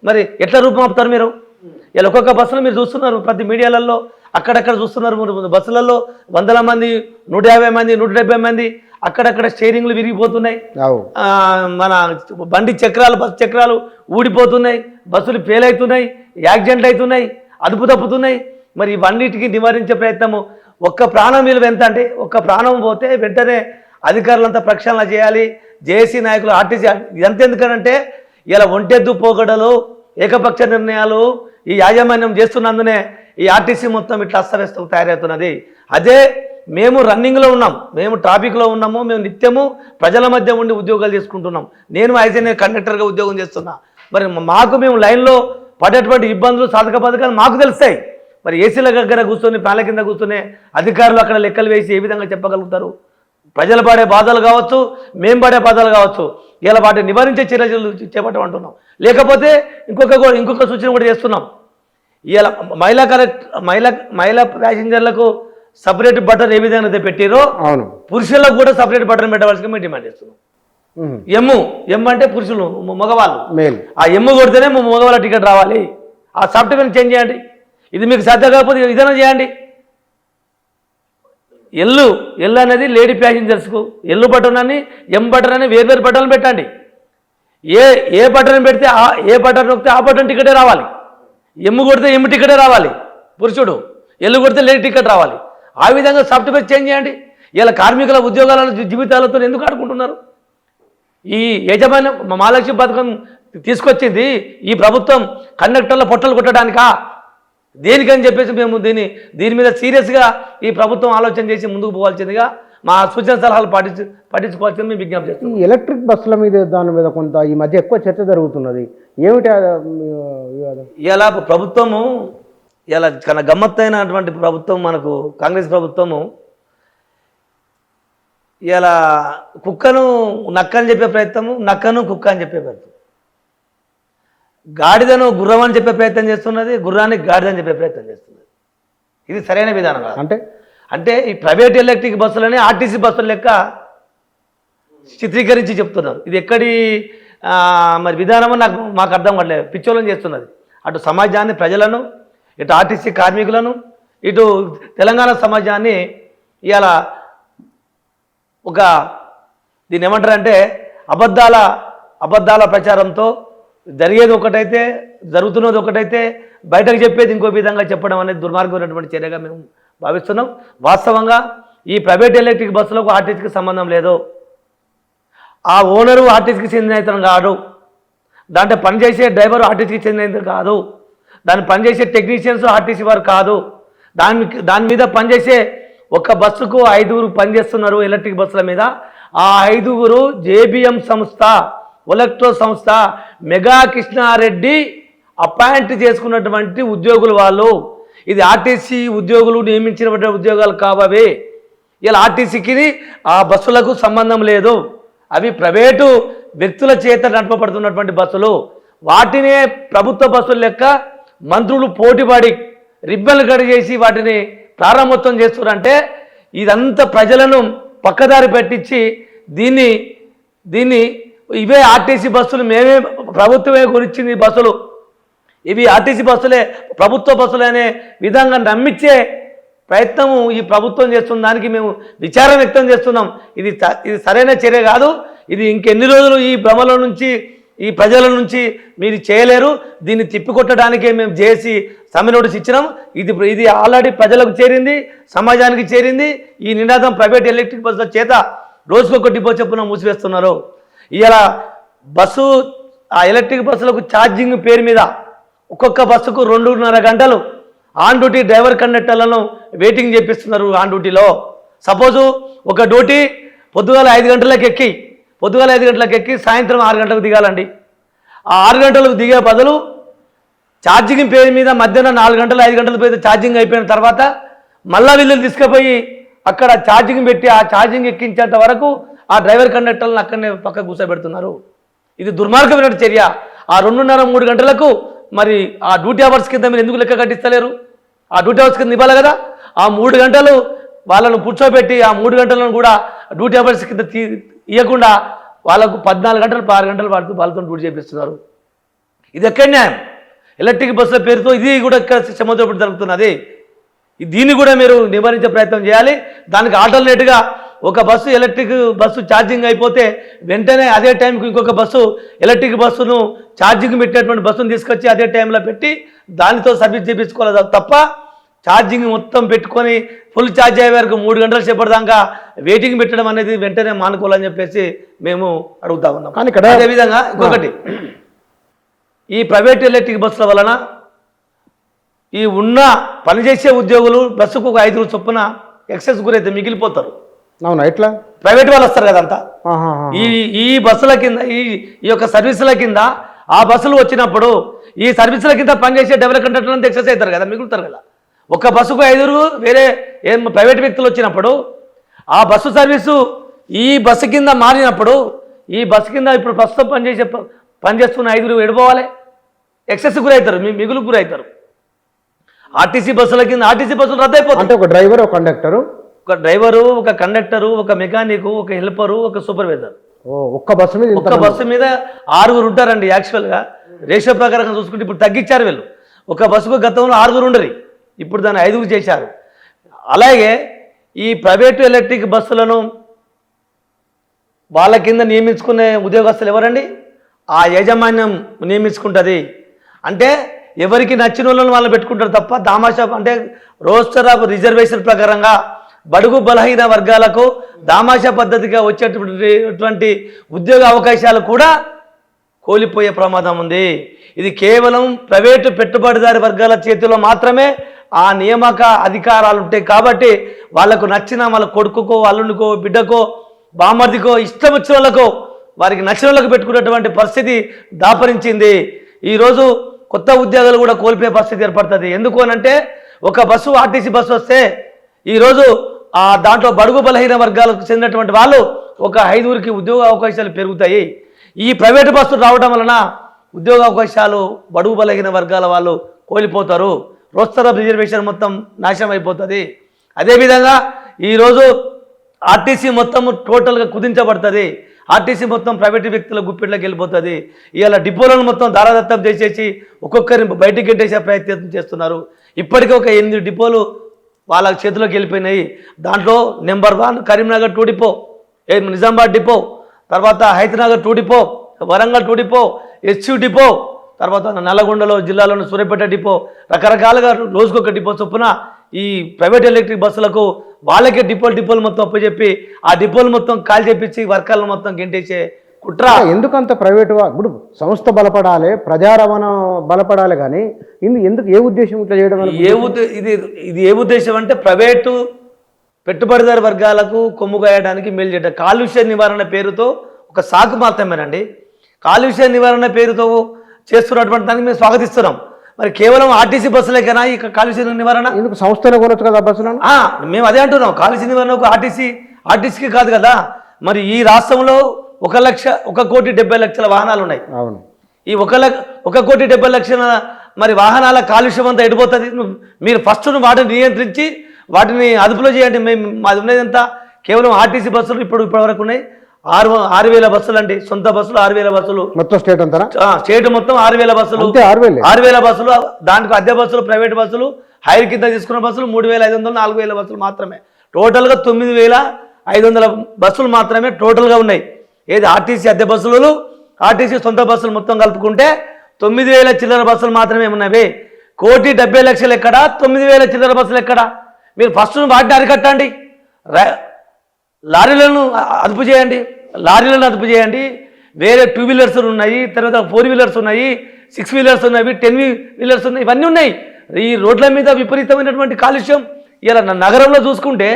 మరి ఎట్లా రూపమాపుతారు మీరు? ఇలా ఒక్కొక్క బస్సులో మీరు చూస్తున్నారు, ప్రతి మీడియాలలో అక్కడక్కడ చూస్తున్నారు. బస్సులలో 100 మంది, 150 మంది, 170 మంది, అక్కడక్కడ స్టీరింగ్లు విరిగిపోతున్నాయి. మన బస్సు చక్రాలు ఊడిపోతున్నాయి, బస్సులు ఫెయిల్ అవుతున్నాయి, యాక్సిడెంట్లు అవుతున్నాయి, అదుపు తప్పుతున్నాయి. మరి ఇవన్నిటికీ నివారించే ప్రయత్నము. ఒక్క ప్రాణం విలువ ఎంత అంటే, ఒక్క ప్రాణం పోతే వెంటనే అధికారులంతా ప్రక్షాళన చేయాలి. జేఏసీ నాయకులు, ఆర్టీసీ ఇదంతా ఎందుకనంటే ఇలా ఒంటెద్దు పోకడలు, ఏకపక్ష నిర్ణయాలు ఈ యాజమాన్యం చేస్తున్నందునే ఈ ఆర్టీసీ మొత్తం ఇట్లా అస్తవ్యస్తం తయారవుతున్నది. అదే మేము రన్నింగ్లో ఉన్నాం, మేము ట్రాఫిక్లో ఉన్నాము, మేము నిత్యము ప్రజల మధ్య ఉండి ఉద్యోగాలు చేసుకుంటున్నాం. నేను ఐజీఎన్ కండక్టర్గా ఉద్యోగం చేస్తున్నా. మరి మాకు మేము లైన్లో పడేటువంటి ఇబ్బందులు సాధక పథకాలు మాకు తెలుస్తాయి. మరి ఏసీల దగ్గర కూర్చొని ఫ్యాన్ల కింద కూర్చొని అధికారులు అక్కడ లెక్కలు వేసి ఏ విధంగా చెప్పగలుగుతారు? ప్రజలు పడే బాధలు కావచ్చు, మేము పడే బాధలు కావచ్చు, ఇలా వాటిని నివారించే చర్యలు చేపట్టమంటున్నాం. లేకపోతే ఇంకొక సూచన కూడా చేస్తున్నాం. ఇలా మహిళా ప్యాసింజర్లకు సపరేట్ బటన్ ఏ విధంగా అయితే పెట్టారో అవును, పురుషులకు కూడా సపరేట్ బటన్ పెట్టవలసిందిగా మేము డిమాండ్ చేస్తున్నాం. ఎమ్ అంటే పురుషులు, మగవాళ్ళు. మేల్ ఆ ఎమ్ము కొడితేనే మగవాళ్ళ టికెట్ రావాలి. ఆ సాఫ్ట్వేర్ చేంజ్ చేయండి. ఇది మీకు సాధ్యం కాకపోతే ఇదైనా చేయండి. ఎల్లు అనేది లేడీ ప్యాసింజర్స్కు ఎల్లు బటన్ అని, ఎం బటన్ అని వేర్వేరు బటన్లు పెట్టండి. ఏ బటన్ పెడితే ఏ బటన్ నొక్కితే ఆ బటన్ టికెటే రావాలి. ఎమ్ము కొడితే ఎమ్ము టికెటే రావాలి పురుషుడు, ఎల్లు కొడితే లేడీ టికెట్ రావాలి. ఆ విధంగా సాఫ్ట్వేర్ చేంజ్ చేయండి. ఇలా కార్మికుల ఉద్యోగాల జీవితాలతో ఎందుకు ఆడుకుంటున్నారు? ఈ యజమాని మహాలక్ష్మి పథకం తీసుకొచ్చింది ఈ ప్రభుత్వం కండక్టర్ల పొట్టలు కొట్టడానికా, దేనికని చెప్పేసి మేము దీని మీద సీరియస్గా ఈ ప్రభుత్వం ఆలోచన చేసి ముందుకు పోవాల్సిందిగా మా సూచన సలహాలు పట్టించుకోవాల్సింది మేము విజ్ఞప్తి చేస్తాం. ఈ ఎలక్ట్రిక్ బస్సుల మీద దాని మీద కొంత ఈ మధ్య ఎక్కువ చర్చ జరుగుతున్నది. ఏమిటి వివాదం? ఇలా ప్రభుత్వము ఇలా కన్నా గమ్మత్తైనటువంటి ప్రభుత్వం మనకు కాంగ్రెస్ ప్రభుత్వము ఇలా కుక్కను నక్క అని చెప్పే ప్రయత్నము, నక్కను కుక్క అని చెప్పే ప్రయత్నం, గాడిదను గుర్రం అని చెప్పే ప్రయత్నం చేస్తున్నది, గుర్రాన్ని గాడిద అని చెప్పే ప్రయత్నం చేస్తున్నది. ఇది సరైన విధానం కాదు. అంటే ఈ ప్రైవేట్ ఎలక్ట్రిక్ బస్సులని ఆర్టీసీ బస్సుల లెక్క చిత్రీకరించి చెప్తున్నారు. ఇది ఎక్కడి మరి విధానమో మాకు అర్థం కావట్లేదు. పిచ్చోళం చేస్తున్నది. అటు సమాజాన్ని, ప్రజలను, ఇటు ఆర్టీసీ కార్మికులను, ఇటు తెలంగాణ సమాజాన్ని ఇవాళ దీన్ని ఏమంటారంటే అబద్ధాల ప్రచారంతో జరిగేది ఒకటైతే, జరుగుతున్నది ఒకటైతే, బయటకు చెప్పేది ఇంకో విధంగా చెప్పడం అనేది దుర్మార్గమైనటువంటి చర్యగా మేము భావిస్తున్నాం. వాస్తవంగా ఈ ప్రైవేట్ ఎలక్ట్రిక్ బస్సులకు ఆర్టీసీకి సంబంధం లేదు. ఆ ఓనరు ఆర్టీసీకి చెందిన ఇతను కాదు, దాంట్లో పనిచేసే డ్రైవరు ఆర్టీసీకి చెందిన ఇతను కాదు, దాన్ని పనిచేసే టెక్నీషియన్స్ ఆర్టీసీ వారు కాదు. దాని మీద పనిచేసే ఒక బస్సుకు 5 పనిచేస్తున్నారు ఎలక్ట్రిక్ బస్సుల మీద. ఆ 5 జేబిఎం సంస్థ, ఒలెక్ట్రో సంస్థ, మెగా కృష్ణారెడ్డి అపాయింట్ చేసుకున్నటువంటి ఉద్యోగులు వాళ్ళు. ఇది ఆర్టీసీ ఉద్యోగులు నియమించినటువంటి ఉద్యోగాలు కావవి. ఇలా ఆర్టీసీకి ఆ బస్సులకు సంబంధం లేదు. అవి ప్రైవేటు వ్యక్తుల చేత నడపబడుతున్నటువంటి బస్సులు. వాటినే ప్రభుత్వ బస్సుల లెక్క మంత్రులు పోటీపడి రిబ్బన్లు కట్ చేసి వాటిని ప్రారంభోత్సవం చేస్తున్నారంటే ఇదంతా ప్రజలను పక్కదారి పెట్టించి దీన్ని ఇవే ఆర్టీసీ బస్సులు, మేమే ప్రభుత్వమే కొనిచ్చింది బస్సులు, ఇవి ఆర్టీసీ బస్సులే ప్రభుత్వ బస్సులే అనే విధంగా నమ్మించే ప్రయత్నము ఈ ప్రభుత్వం చేస్తున్న దానికి మేము విచారం వ్యక్తం చేస్తున్నాం. ఇది సరైన చర్య కాదు. ఇది ఇంకెన్ని రోజులు ఈ భ్రమల నుంచి, ఈ ప్రజల నుంచి మీరు చేయలేరు. దీన్ని తిప్పికొట్టడానికే మేము చేసి సమ్మె నోటీస్ ఇచ్చినాం. ఇది ఆల్రెడీ ప్రజలకు చేరింది, సమాజానికి చేరింది. ఈ నినాదం ప్రైవేట్ ఎలక్ట్రిక్ బస్సుల చేత రోజుకొక డిపో చొప్పున మూసివేస్తున్నారు. ఇలా ఆ ఎలక్ట్రిక్ బస్సులకు ఛార్జింగ్ పేరు మీద ఒక్కొక్క బస్సుకు 2.5 గంటలు ఆన్ డ్యూటీ డ్రైవర్ కండక్టర్లను వెయిటింగ్ చేపిస్తున్నారు ఆన్ డ్యూటీలో. సపోజు ఒక డ్యూటీ పొద్దుగాల 5 గంటలకు ఎక్కి సాయంత్రం 6 గంటలకు దిగాలండి. ఆ 6 గంటలకు దిగే బదులు ఛార్జింగ్ పేరు మీద మధ్యాహ్నం 4 గంటలు 5 గంటలు పోతే ఛార్జింగ్ అయిపోయిన తర్వాత మళ్ళా వీళ్ళు తీసుకుపోయి అక్కడ ఛార్జింగ్ పెట్టి ఆ ఛార్జింగ్ ఎక్కించేంత వరకు ఆ డ్రైవర్ కండక్టర్లను అక్కడనే పక్క కూర్చోబెడుతున్నారు. ఇది దుర్మార్గమైన చర్య. ఆ 2.5-3 గంటలకు మరి ఆ డ్యూటీ అవర్స్ కింద మీరు ఎందుకు లెక్క కట్టిస్తలేరు? ఆ డ్యూటీ అవర్స్ కింద ఇవ్వాలి కదా. ఆ 3 గంటలు వాళ్ళను కూర్చోబెట్టి ఆ 3 గంటలను కూడా డ్యూటీ అవర్స్ కింద ఇవ్వకుండా వాళ్ళకు 14 గంటలు 6 గంటలు వాళ్ళతో డ్యూటీ చేపిస్తున్నారు. ఇది ఎక్కడ న్యాయం? ఎలక్ట్రిక్ బస్సుల పేరుతో ఇది కూడా ఇక్కడ సముద్రపడి జరుగుతున్నది. దీన్ని కూడా మీరు నివారించే ప్రయత్నం చేయాలి. దానికి ఆల్టర్నేట్గా ఒక బస్సు ఎలక్ట్రిక్ బస్సు ఛార్జింగ్ అయిపోతే వెంటనే అదే టైంకి ఇంకొక బస్సు ఎలక్ట్రిక్ బస్సును ఛార్జింగ్ పెట్టేటువంటి బస్సును తీసుకొచ్చి అదే టైంలో పెట్టి దానితో సర్వీస్ చేయించుకోవాలి తప్ప ఛార్జింగ్ మొత్తం పెట్టుకొని ఫుల్ ఛార్జ్ అయ్యే వరకు 3 గంటల సేపటి దాకా వెయిటింగ్ పెట్టడం అనేది వెంటనే మానుకోవాలని చెప్పేసి మేము అడుగుతా ఉన్నాం. కానీ అదేవిధంగా ఇంకొకటి, ఈ ప్రైవేట్ ఎలక్ట్రిక్ బస్సుల వలన ఈ పనిచేసే ఉద్యోగులు బస్సుకు ఒక 5 చొప్పున ఎక్సెస్ గురైతే మిగిలిపోతారు. అవునా ఎట్లా? ప్రైవేట్ వాళ్ళు వస్తారు కదా అంతా. ఆహాహా. ఈ బస్సుల కింద ఈ యొక్క సర్వీసుల కింద ఆ బస్సులు వచ్చినప్పుడు ఈ సర్వీసుల కింద పనిచేసే డెవలప్ కండక్టర్లు ఎక్సెస్ అవుతారు కదా, మిగులుతారు కదా. ఒక బస్సుకు 5 వేరే ప్రైవేట్ వ్యక్తులు వచ్చినప్పుడు ఆ బస్సు సర్వీసు ఈ బస్సు కింద మారినప్పుడు ఈ బస్సు కింద ఇప్పుడు ప్రస్తుతం పనిచేస్తున్న 5 ఎడిపోవాలి, ఎక్సెస్ గురవుతారు, మిగులు గురవుతారు. ఆర్టీసీ బస్సుల కింద ఆర్టీసీ బస్సులు రద్దయిపోతాయి. అంటే ఒక డ్రైవర్, ఒక కండక్టరు, ఒక డ్రైవరు, ఒక కండక్టరు, ఒక మెకానిక్, ఒక హెల్పరు, ఒక సూపర్వైజర్. ఒక్క బస్సు మీద ఒక్క బస్సు మీద 6 ఉంటారండి. యాక్చువల్గా రేషియో ప్రకారంగా చూసుకుంటే ఇప్పుడు తగ్గించారు వీళ్ళు. ఒక బస్సుకు గతంలో 6 ఉండరు, ఇప్పుడు దాన్ని 5 చేశారు. అలాగే ఈ ప్రైవేటు ఎలక్ట్రిక్ బస్సులను వాళ్ళ కింద నియమించుకునే ఉద్యోగస్తులు ఎవరండి? ఆ యాజమాన్యం నియమించుకుంటుంది. అంటే ఎవరికి నచ్చిన వాళ్ళని వాళ్ళు పెట్టుకుంటారు తప్ప దామాషా అంటే రోస్టర్ ఆఫ్ రిజర్వేషన్ ప్రకారంగా బడుగు బలహీన వర్గాలకు దామాషా పద్ధతిగా వచ్చేటటువంటి ఉద్యోగ అవకాశాలు కూడా కోల్పోయే ప్రమాదం ఉంది. ఇది కేవలం ప్రైవేటు పెట్టుబడిదారి వర్గాల చేతిలో మాత్రమే ఆ నియామక అధికారాలు ఉంటాయి. కాబట్టి వాళ్లకు నచ్చిన వాళ్ళ కొడుకుకో, అల్లునికో, బిడ్డకో, బామర్దికో, ఇష్టం వచ్చిన వాళ్ళకో, వారికి నచ్చిన వాళ్ళకు పెట్టుకున్నటువంటి పరిస్థితి దాపరించింది. ఈరోజు కొత్త ఉద్యోగాలు కూడా కోల్పోయే పరిస్థితి ఏర్పడుతుంది. ఎందుకు అనంటే ఒక బస్సు ఆర్టీసీ బస్సు వస్తే ఈరోజు దాంట్లో బడుగు బలహీన వర్గాలకు చెందినటువంటి వాళ్ళు ఒక 5 ఉద్యోగ అవకాశాలు పెరుగుతాయి. ఈ ప్రైవేటు బస్సులు రావడం వలన ఉద్యోగ అవకాశాలు బడుగు బలహీన వర్గాల వాళ్ళు కోల్పోతారు. రోస్టర్ ఆఫ్ రిజర్వేషన్ మొత్తం నాశనం అయిపోతుంది. అదేవిధంగా ఈరోజు ఆర్టీసీ మొత్తం టోటల్గా కుదించబడుతుంది. ఆర్టీసీ మొత్తం ప్రైవేటు వ్యక్తుల గుప్పిట్లోకి వెళ్ళిపోతుంది. ఇవాళ డిపోలను మొత్తం దారాదత్తం చేసేసి ఒక్కొక్కరిని బయటికి గెట్టేసే ప్రయత్నం చేస్తున్నారు. ఇప్పటికే ఒక 8 డిపోలు వాళ్ళ చేతిలోకి వెళ్ళిపోయినాయి. దాంట్లో number 1 Karimnagar 2 depot, Nizamabad depot, తర్వాత Hyderabad 2 depot, Warangal 2 depot, HU depot, తర్వాత నల్లగొండలో జిల్లాలోని సూర్యాపేట డిపో, రకరకాలుగా రోజుకొక డిపో చొప్పున ఈ ప్రైవేట్ ఎలక్ట్రిక్ బస్సులకు వాళ్ళకే డిపోలు మొత్తం అప్పచెప్పి ఆ డిపోలు మొత్తం కాల్ చేపించి వర్గాలను మొత్తం గెంటేసే కుట్ర. ఎందుకంత ప్రైవేటు ఇప్పుడు సంస్థ బలపడాలి, ప్రజా రవాణా బలపడాలి, కానీ ఎందుకు ఏ ఉద్దేశం ఇట్లా చేయడం? ఇది ఏ ఉద్దేశం అంటే ప్రైవేటు పెట్టుబడిదారు వర్గాలకు కొమ్ముగాయడానికి మేలు చేయడం. కాలుష్య నివారణ పేరుతో ఒక సాకు మాత్రమేనండి. కాలుష్య నివారణ పేరుతో చేస్తున్నటువంటి దానికి మేము స్వాగతిస్తున్నాం. మరి కేవలం ఆర్టీసీ బస్సులేకైనా ఈ కాలుష్య నివారణ ఎందుకు సంస్థనే కొనొచ్చు కదా బస్సులను? మేము అదే అంటున్నాం. కాలుష్య నివారణకు ఆర్టీసీకి కాదు కదా. మరి ఈ రాష్ట్రంలో 1,70,70,000 వాహనాలు ఉన్నాయి. అవును. ఈ 1,70,70,000 మరి వాహనాల కాలుష్యం అంతా ఎడిపోతుంది. మీరు ఫస్ట్ వాటిని నియంత్రించి వాటిని అదుపులో చేయండి. మాది ఉన్నది ఎంత? కేవలం ఆర్టీసీ బస్సులు ఇప్పటివరకు ఉన్నాయి 6,000 బస్సులు అండి. సొంత బస్సులు 6,000 బస్సులు మొత్తం స్టేట్ అంతా. స్టేట్ మొత్తం 6,000 బస్సులు, 6,000 బస్సులు. దానికి అద్దె బస్సులు, ప్రైవేట్ బస్సులు, హైర్ కింద తీసుకున్న బస్సులు 3,500, 4,000 బస్సులు మాత్రమే. టోటల్గా 9,500 బస్సులు మాత్రమే టోటల్గా ఉన్నాయి. ఏది ఆర్టీసీ అద్దె బస్సులు, ఆర్టీసీ సొంత బస్సులు మొత్తం కలుపుకుంటే 9,000 చిల్లర బస్సులు మాత్రమే ఉన్నవి. 1,70,00,000 ఎక్కడ, 9,000 చిల్లర బస్సులు ఎక్కడ? మీరు ఫస్ట్ వాటిని అరికట్టండి. లారీలను అదుపు చేయండి. వేరే 2 వీలర్స్ ఉన్నాయి, తర్వాత 4 వీలర్స్ ఉన్నాయి, 6 వీలర్స్ ఉన్నాయి, 10 వీలర్స్ ఉన్నాయి, ఇవన్నీ ఉన్నాయి. ఈ రోడ్ల మీద విపరీతమైనటువంటి కాలుష్యం. ఇలా నగరంలో చూసుకుంటే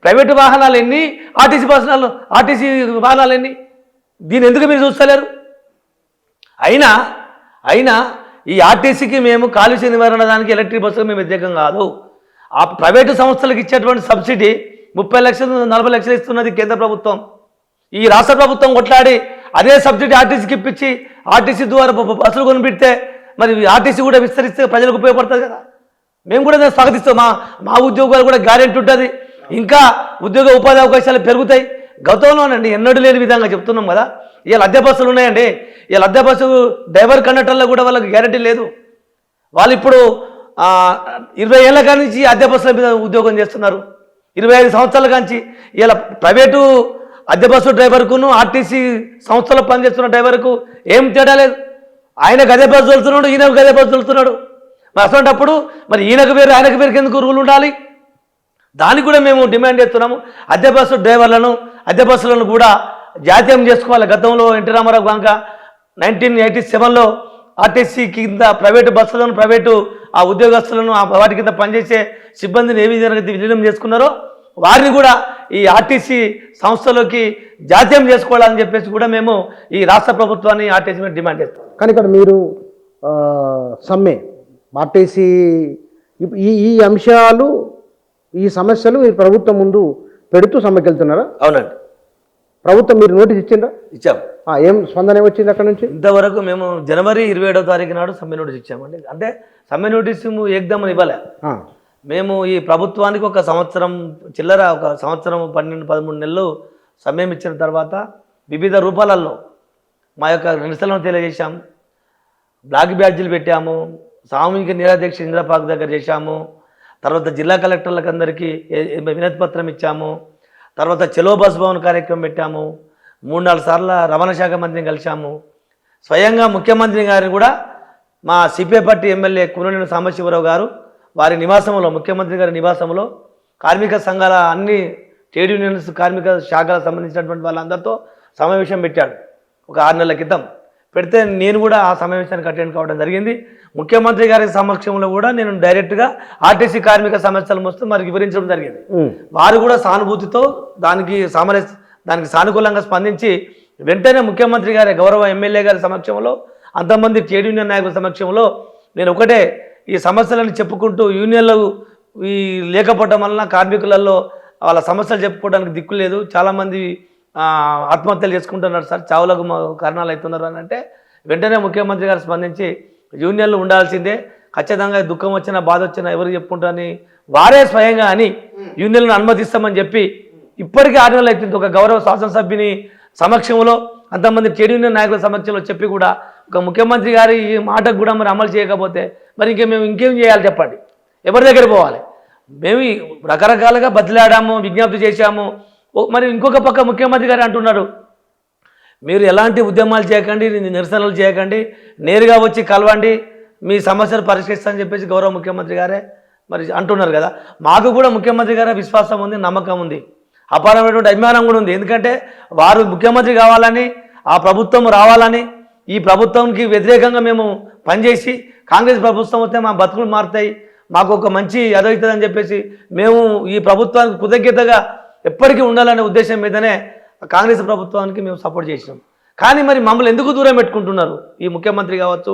ప్రైవేటు వాహనాలు ఎన్ని, ఆర్టీసీ వాహనాలు ఎన్ని? దీన్ని ఎందుకు మీరు చూస్తలేరు? అయినా ఈ ఆర్టీసీకి మేము కాలుష్య నివారణ దానికి ఎలక్ట్రిక్ బస్సులు మేము వ్యతిరేకం కాదు. ఆ ప్రైవేటు సంస్థలకు ఇచ్చేటువంటి సబ్సిడీ 30 లక్షలు 40 లక్షలు ఇస్తున్నది కేంద్ర ప్రభుత్వం. ఈ రాష్ట్ర ప్రభుత్వం కొట్లాడి అదే సబ్సిడీ ఆర్టీసీకి ఇప్పించి ఆర్టీసీ ద్వారా బస్సులు కొనిపెడితే మరి ఆర్టీసీ కూడా విస్తరిస్తే ప్రజలకు ఉపయోగపడుతుంది కదా. మేము కూడా దాన్ని స్వాగతిస్తాం. మా ఉద్యోగాలు కూడా గ్యారెంటీ ఉంటుంది. ఇంకా ఉద్యోగ ఉపాధి అవకాశాలు పెరుగుతాయి. గతంలోనండి ఎన్నడూ లేని విధంగా చెప్తున్నాం కదా. ఇవాళ అద్దె బస్సులు ఉన్నాయండి. ఇవాళ అద్దె బస్సు డ్రైవర్ కండక్టర్లకు కూడా వాళ్ళకి గ్యారెంటీ లేదు. వాళ్ళు ఇప్పుడు 20 ఏళ్ళ కానించి అద్దె బస్సుల మీద ఉద్యోగం చేస్తున్నారు. 25 సంవత్సరాల కాంచి ఇలా ప్రైవేటు అద్దె బస్సు డ్రైవర్కును ఆర్టీసీ సంస్థలో పనిచేస్తున్న డ్రైవర్కు ఏం తేడా లేదు. ఆయనకు అదే బస్సు వెళ్తున్నాడు, ఈయనకు అదే బస్సు వెళ్తున్నాడు. మరి అటువంటిప్పుడు మరి ఈయనకు వేరు ఆయనకు వేరుకి ఎందుకు రూల్ ఉండాలి? దానికి కూడా మేము డిమాండ్ చేస్తున్నాము. అద్దె బస్సు డ్రైవర్లను, అద్దె బస్సులను కూడా జాతీయం చేసుకోవాలి. గతంలో ఎన్టీ రామారావు కనుక 1987లో ఆర్టీసీ కింద ప్రైవేటు బస్సులను, ప్రైవేటు ఆ ఉద్యోగస్తులను వాటి కింద పనిచేసే సిబ్బందిని ఏ విధంగా విలీనం చేసుకున్నారో వారిని కూడా ఈ ఆర్టీసీ సంస్థలోకి జాతీయం చేసుకోవాలని చెప్పేసి కూడా మేము ఈ రాష్ట్ర ప్రభుత్వాన్ని ఆర్టీసీ మీద డిమాండ్ చేస్తాం. కానీ ఇక్కడ మీరు సమ్మె ఆర్టీసీ ఈ అంశాలు ఈ సమస్యలు మీరు ప్రభుత్వం ముందు పెడుతూ సమ్మెకి వెళ్తున్నారా? అవునండి. ప్రభుత్వం మీరు నోటీస్ ఇచ్చిందా? ఇచ్చాం. ఏం స్పందన వచ్చింది అక్కడ నుంచి? ఇంతవరకు మేము జనవరి 27వ తారీఖు నాడు సమ్మె నోటీస్ ఇచ్చామండి. అంటే సమ్మె నోటీసు ఏకదమ్మని ఇవ్వలే. మేము ఈ ప్రభుత్వానికి ఒక సంవత్సరం చిల్లర, ఒక సంవత్సరం 12-13 నెలలు సమయం ఇచ్చిన తర్వాత వివిధ రూపాలలో మా యొక్క నిరసనలు తెలియజేశాము. బ్లాక్ బ్యాడ్జీలు పెట్టాము, సామూహిక నిరాదీక్ష ఇంద్రపార్క్ దగ్గర చేశాము, తర్వాత జిల్లా కలెక్టర్లకు అందరికీ వినతి పత్రం ఇచ్చాము, తర్వాత చలో బస్ భవన్ కార్యక్రమం పెట్టాము, 3-4 సార్లు రవాణా శాఖ మంత్రిని కలిశాము. స్వయంగా ముఖ్యమంత్రి గారిని కూడా మా CPI party MLA Koonaneni Sambasivarao గారు వారి నివాసంలో, ముఖ్యమంత్రి గారి నివాసంలో కార్మిక సంఘాల అన్ని ట్రేడ్ యూనియన్స్ కార్మిక శాఖలకు సంబంధించినటువంటి వాళ్ళందరితో సమావేశం పెట్టాడు ఒక 6 నెలల క్రితం. పెడితే నేను కూడా ఆ సమావేశానికి అటెండ్ కావడం జరిగింది. ముఖ్యమంత్రి గారి సమక్షంలో కూడా నేను డైరెక్ట్గా ఆర్టీసీ కార్మిక సమస్యలు మొత్తం మరి వివరించడం జరిగింది. వారు కూడా సానుభూతితో దానికి సానుకూలంగా స్పందించి వెంటనే ముఖ్యమంత్రి గారి గౌరవ ఎమ్మెల్యే గారి సమక్షంలో, అంతమంది ట్రేడ్ యూనియన్ నాయకుల సమక్షంలో నేను ఒకటే ఈ సమస్యలను చెప్పుకుంటూ, యూనియన్లు ఈ లేకపోవడం వలన కార్మికులలో వాళ్ళ సమస్యలు చెప్పుకోవడానికి దిక్కు లేదు, చాలామంది ఆత్మహత్యలు చేసుకుంటున్నారు సార్, చావులకు కారణాలు అవుతున్నారు అని అంటే వెంటనే ముఖ్యమంత్రి గారు స్పందించి యూనియన్లు ఉండాల్సిందే, ఖచ్చితంగా దుఃఖం వచ్చినా బాధ వచ్చినా ఎవరు చెప్పుకుంటారని వారే స్వయంగా అని యూనియన్లను అనుమతిస్తామని చెప్పి ఇప్పటికీ 6 నెలలు అవుతుంది. ఒక గౌరవ శాసనసభ్యుని సమక్షంలో, అంతమంది ట్రేడ్ యూనియన్ నాయకుల సమక్షంలో చెప్పి కూడా ఒక ముఖ్యమంత్రి గారి ఈ మాటకు కూడా మరి అమలు చేయకపోతే మరి మేము ఇంకేం చేయాలి చెప్పండి? ఎవరి దగ్గర పోవాలి? మేము రకరకాలుగా బదిలాడాము, విజ్ఞప్తి చేశాము. మరి ఇంకొక పక్క ముఖ్యమంత్రి గారు అంటున్నారు, మీరు ఎలాంటి ఉద్యమాలు చేయకండి, నిరసనలు చేయకండి, నేరుగా వచ్చి కలవండి, మీ సమస్యలు పరిష్కరిస్తారని చెప్పేసి గౌరవ ముఖ్యమంత్రి గారే మరి అంటున్నారు కదా. మాకు కూడా ముఖ్యమంత్రి గారే విశ్వాసం ఉంది, నమ్మకం ఉంది, అపారమైనటువంటి అభిమానం కూడా ఉంది. ఎందుకంటే వారు ముఖ్యమంత్రి కావాలని, ఆ ప్రభుత్వం రావాలని, ఈ ప్రభుత్వంకి వ్యతిరేకంగా మేము పనిచేసి కాంగ్రెస్ ప్రభుత్వం వస్తే మా బతుకులు మారుతాయి, మాకు ఒక మంచి అదవుతుందని చెప్పేసి మేము ఈ ప్రభుత్వానికి కృతజ్ఞతగా ఎప్పటికీ ఉండాలనే ఉద్దేశం మీదనే కాంగ్రెస్ ప్రభుత్వానికి మేము సపోర్ట్ చేసినాం. కానీ మరి మమ్మల్ని ఎందుకు దూరం పెట్టుకుంటున్నారు ఈ ముఖ్యమంత్రి కావచ్చు,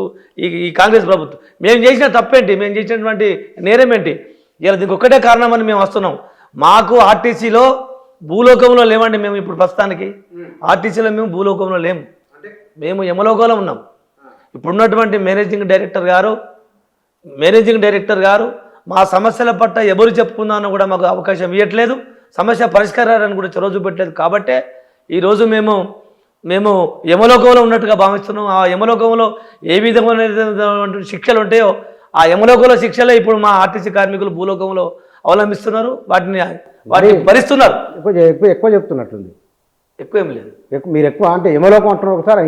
ఈ కాంగ్రెస్ ప్రభుత్వం? మేము చేసిన తప్పేంటి, మేము చేసినటువంటి నేరం ఏంటి? ఇలా దీనికి ఒక్కటే కారణం అని మేము వస్తున్నాం. మాకు ఆర్టీసీలో భూలోకంలో లేవండి. మేము ఇప్పుడు ప్రస్తుతానికి ఆర్టీసీలో మేము భూలోకంలో లేము, మేము యమలోకంలో ఉన్నాం. ఇప్పుడున్నటువంటి మేనేజింగ్ డైరెక్టర్ గారు మా సమస్యల పట్ల ఎవరు చెప్పుకుందామని కూడా మాకు అవకాశం ఇవ్వట్లేదు, సమస్య పరిష్కారాన్ని కూడా చొరవ చూపెట్టలేదు. కాబట్టే ఈరోజు మేము యమలోకంలో ఉన్నట్టుగా భావిస్తున్నాం. ఆ యమలోకంలో ఏ విధమైన శిక్షలు ఉంటాయో ఆ యమలోకంలో శిక్షలే ఇప్పుడు మా ఆర్టీసీ కార్మికులు భూలోకంలో అవలంబిస్తున్నారు, వాటిని భరిస్తున్నారు. ఎక్కువ చెప్తున్నట్టుంది. ఎక్కువ ఏం లేదు, మీరు ఎక్కువ అంటే యమలోకం అంటున్నారు ఒకసారి,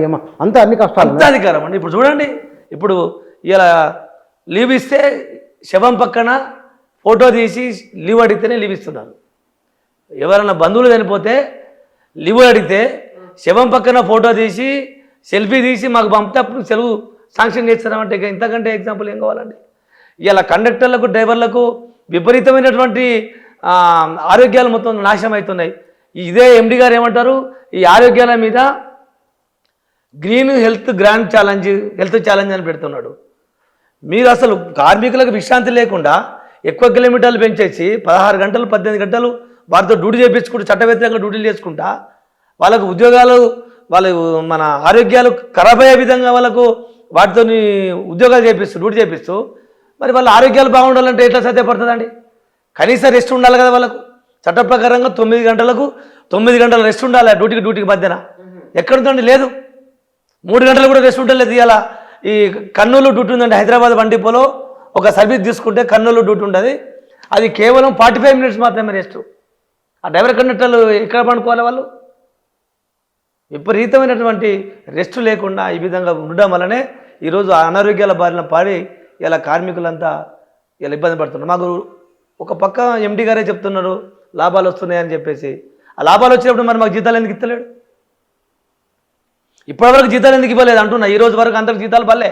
అంతా అన్ని కష్టాలు, అంతా అధికారం అండి. ఇప్పుడు చూడండి, ఇప్పుడు ఇలా లీవ్ ఇస్తే శవం పక్కన ఫోటో తీసి లీవ్ అడిగితేనే లీవ్ ఇస్తున్నారు. ఎవరైనా బంధువులు చనిపోతే లీవ్ అడిగితే శవం పక్కన ఫోటో తీసి సెల్ఫీ తీసి మాకు పంపితే అప్పుడు సెలవు శాంక్షన్ చేస్తామంటే ఇక ఇంతకంటే ఎగ్జాంపుల్ ఏం కావాలండి? ఇలా కండక్టర్లకు, డ్రైవర్లకు విపరీతమైనటువంటి ఆరోగ్యాలు మొత్తం నాశనం అవుతున్నాయి. ఇదే ఎండి గారు ఏమంటారు, ఈ ఆరోగ్యాల మీద గ్రీన్ హెల్త్ ఛాలెంజ్ అని పెడుతున్నాడు. మీరు అసలు కార్మికులకు విశ్రాంతి లేకుండా ఎక్కువ కిలోమీటర్లు పెంచేసి 16 గంటలు 18 గంటలు వారితో డ్యూటీ చేయించుకుంటూ చట్టవ్యతిరేకంగా డ్యూటీలు చేసుకుంటా వాళ్ళకు ఉద్యోగాలు, మన ఆరోగ్యాలు ఖరాబ్ అయ్యే విధంగా వాళ్ళకు వాటితో ఉద్యోగాలు డ్యూటీ చేపిస్తూ మరి వాళ్ళ ఆరోగ్యాలు బాగుండాలంటే ఎట్లా సాధ్యపడుతుందండి? కనీసం రెస్ట్ ఉండాలి కదా వాళ్ళకు. చట్ట ప్రకారంగా 9 గంటలకు 9 గంటల రెస్ట్ ఉండాలి డ్యూటీకి మధ్యన. ఎక్కడుందండి? లేదు. 3 గంటలు కూడా రెస్ట్ ఉండలేదు. ఇలా ఈ కర్నూలు డ్యూటీ ఉందండి, హైదరాబాద్ బండిపోలో ఒక సర్వీస్ తీసుకుంటే కర్నూలు డ్యూటీ ఉంటుంది, అది కేవలం 45 మినిట్స్ మాత్రమే రెస్ట్. ఆ డ్రైవర్ కండక్టర్లు ఎక్కడ పండుకోవాలి? వాళ్ళు విపరీతమైనటువంటి రెస్ట్ లేకుండా ఈ విధంగా ఉండడం వల్లనే ఈరోజు అనారోగ్యాల బారిన పడి ఇలా కార్మికులంతా ఇలా ఇబ్బంది పడుతున్నారు. మాకు ఒక పక్క ఎండి గారే చెప్తున్నారు లాభాలు వస్తున్నాయని చెప్పేసి. ఆ లాభాలు వచ్చినప్పుడు మరి మాకు జీతాలు ఎందుకు ఇస్తలేడు? ఇప్పటివరకు జీతాలు ఎందుకు ఇవ్వలేదు అంటున్నా. ఈ రోజు వరకు అందరికి జీతాలు పడలే.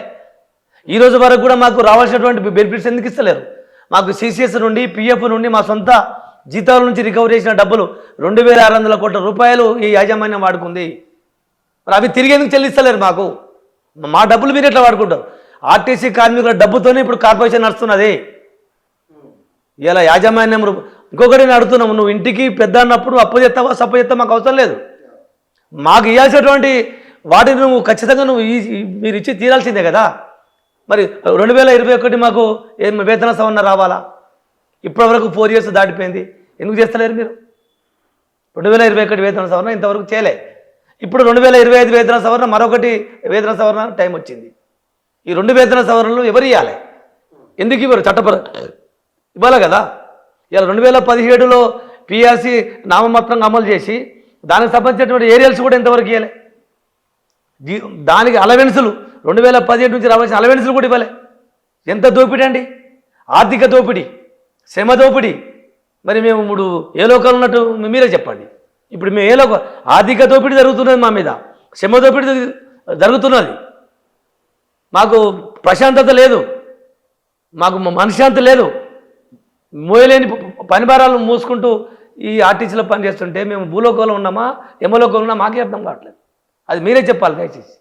ఈ రోజు వరకు కూడా మాకు రావాల్సినటువంటి బెనిఫిట్స్ ఎందుకు ఇస్తలేరు? మాకు సిసిఎస్ నుండి, పిఎఫ్ నుండి, మా సొంత జీతాల నుంచి రికవరీ చేసిన డబ్బులు 2,600 కోట్ల రూపాయలు ఈ యాజమాన్యం వాడుకుంది. మరి అవి తిరిగి ఎందుకు చెల్లిస్తలేరు మాకు? మా డబ్బులు మీరు ఎట్లా వాడుకుంటారు? ఆర్టీసీ కార్మికుల డబ్బుతోనే ఇప్పుడు కార్పొరేషన్ నడుస్తున్నది. ఇలా యాజమాన్యం ఇంకొకటి నేను అడుగుతున్నాము, నువ్వు ఇంటికి పెద్ద అన్నప్పుడు అప్పు చేస్తావా సప్పు చేస్తావా మాకు అవసరం లేదు. మాకు ఇవ్వాల్సినటువంటి వాటిని నువ్వు ఖచ్చితంగా మీరు ఇచ్చి తీరాల్సిందే కదా. మరి 2021 మాకు ఏం వేతన సవరణ రావాలా? ఇప్పటివరకు 4 years దాటిపోయింది, ఎందుకు చేస్తలేరు మీరు? 2021 వేతన సవరణ ఇంతవరకు చేయలే. ఇప్పుడు 2025 వేతన సవరణ, మరొకటి వేతన సవరణ టైం వచ్చింది. ఈ 2 వేతన సవరణలు ఎవరు ఇవ్వాలి? ఎందుకు ఇవ్వరు? ఇవ్వాలి కదా. ఇలా 2017లో పిఆర్సీ నామమాత్రంగా అమలు చేసి దానికి సంబంధించినటువంటి ఏరియాల్స్ కూడా ఇంతవరకు ఇవ్వలే. దానికి అలవెన్సులు 2017 నుంచి రావాల్సిన అలవెన్సులు కూడా ఇవ్వలే. ఎంత దోపిడీ అండి! ఆర్థిక దోపిడీ, శ్రమ దోపిడీ. మరి మేము ఇప్పుడు ఏ లోకంలో ఉన్నట్టు మీరే చెప్పండి. ఇప్పుడు మేము ఏ లోకం? ఆర్థిక దోపిడీ జరుగుతున్నది మా మీద, శ్రమ దోపిడీ జరుగుతున్నది. మాకు ప్రశాంతత లేదు, మాకు మనశ్శాంతి లేదు. మోయలేని పని భారాలను మోసుకుంటూ ఈ ఆర్టీసీలో పనిచేస్తుంటే మేము భూలోకంలో ఉన్నామా యమలోకంలో ఉన్నా మాకే అర్థం కావట్లేదు. అది మీరే చెప్పాలి దయచేసి.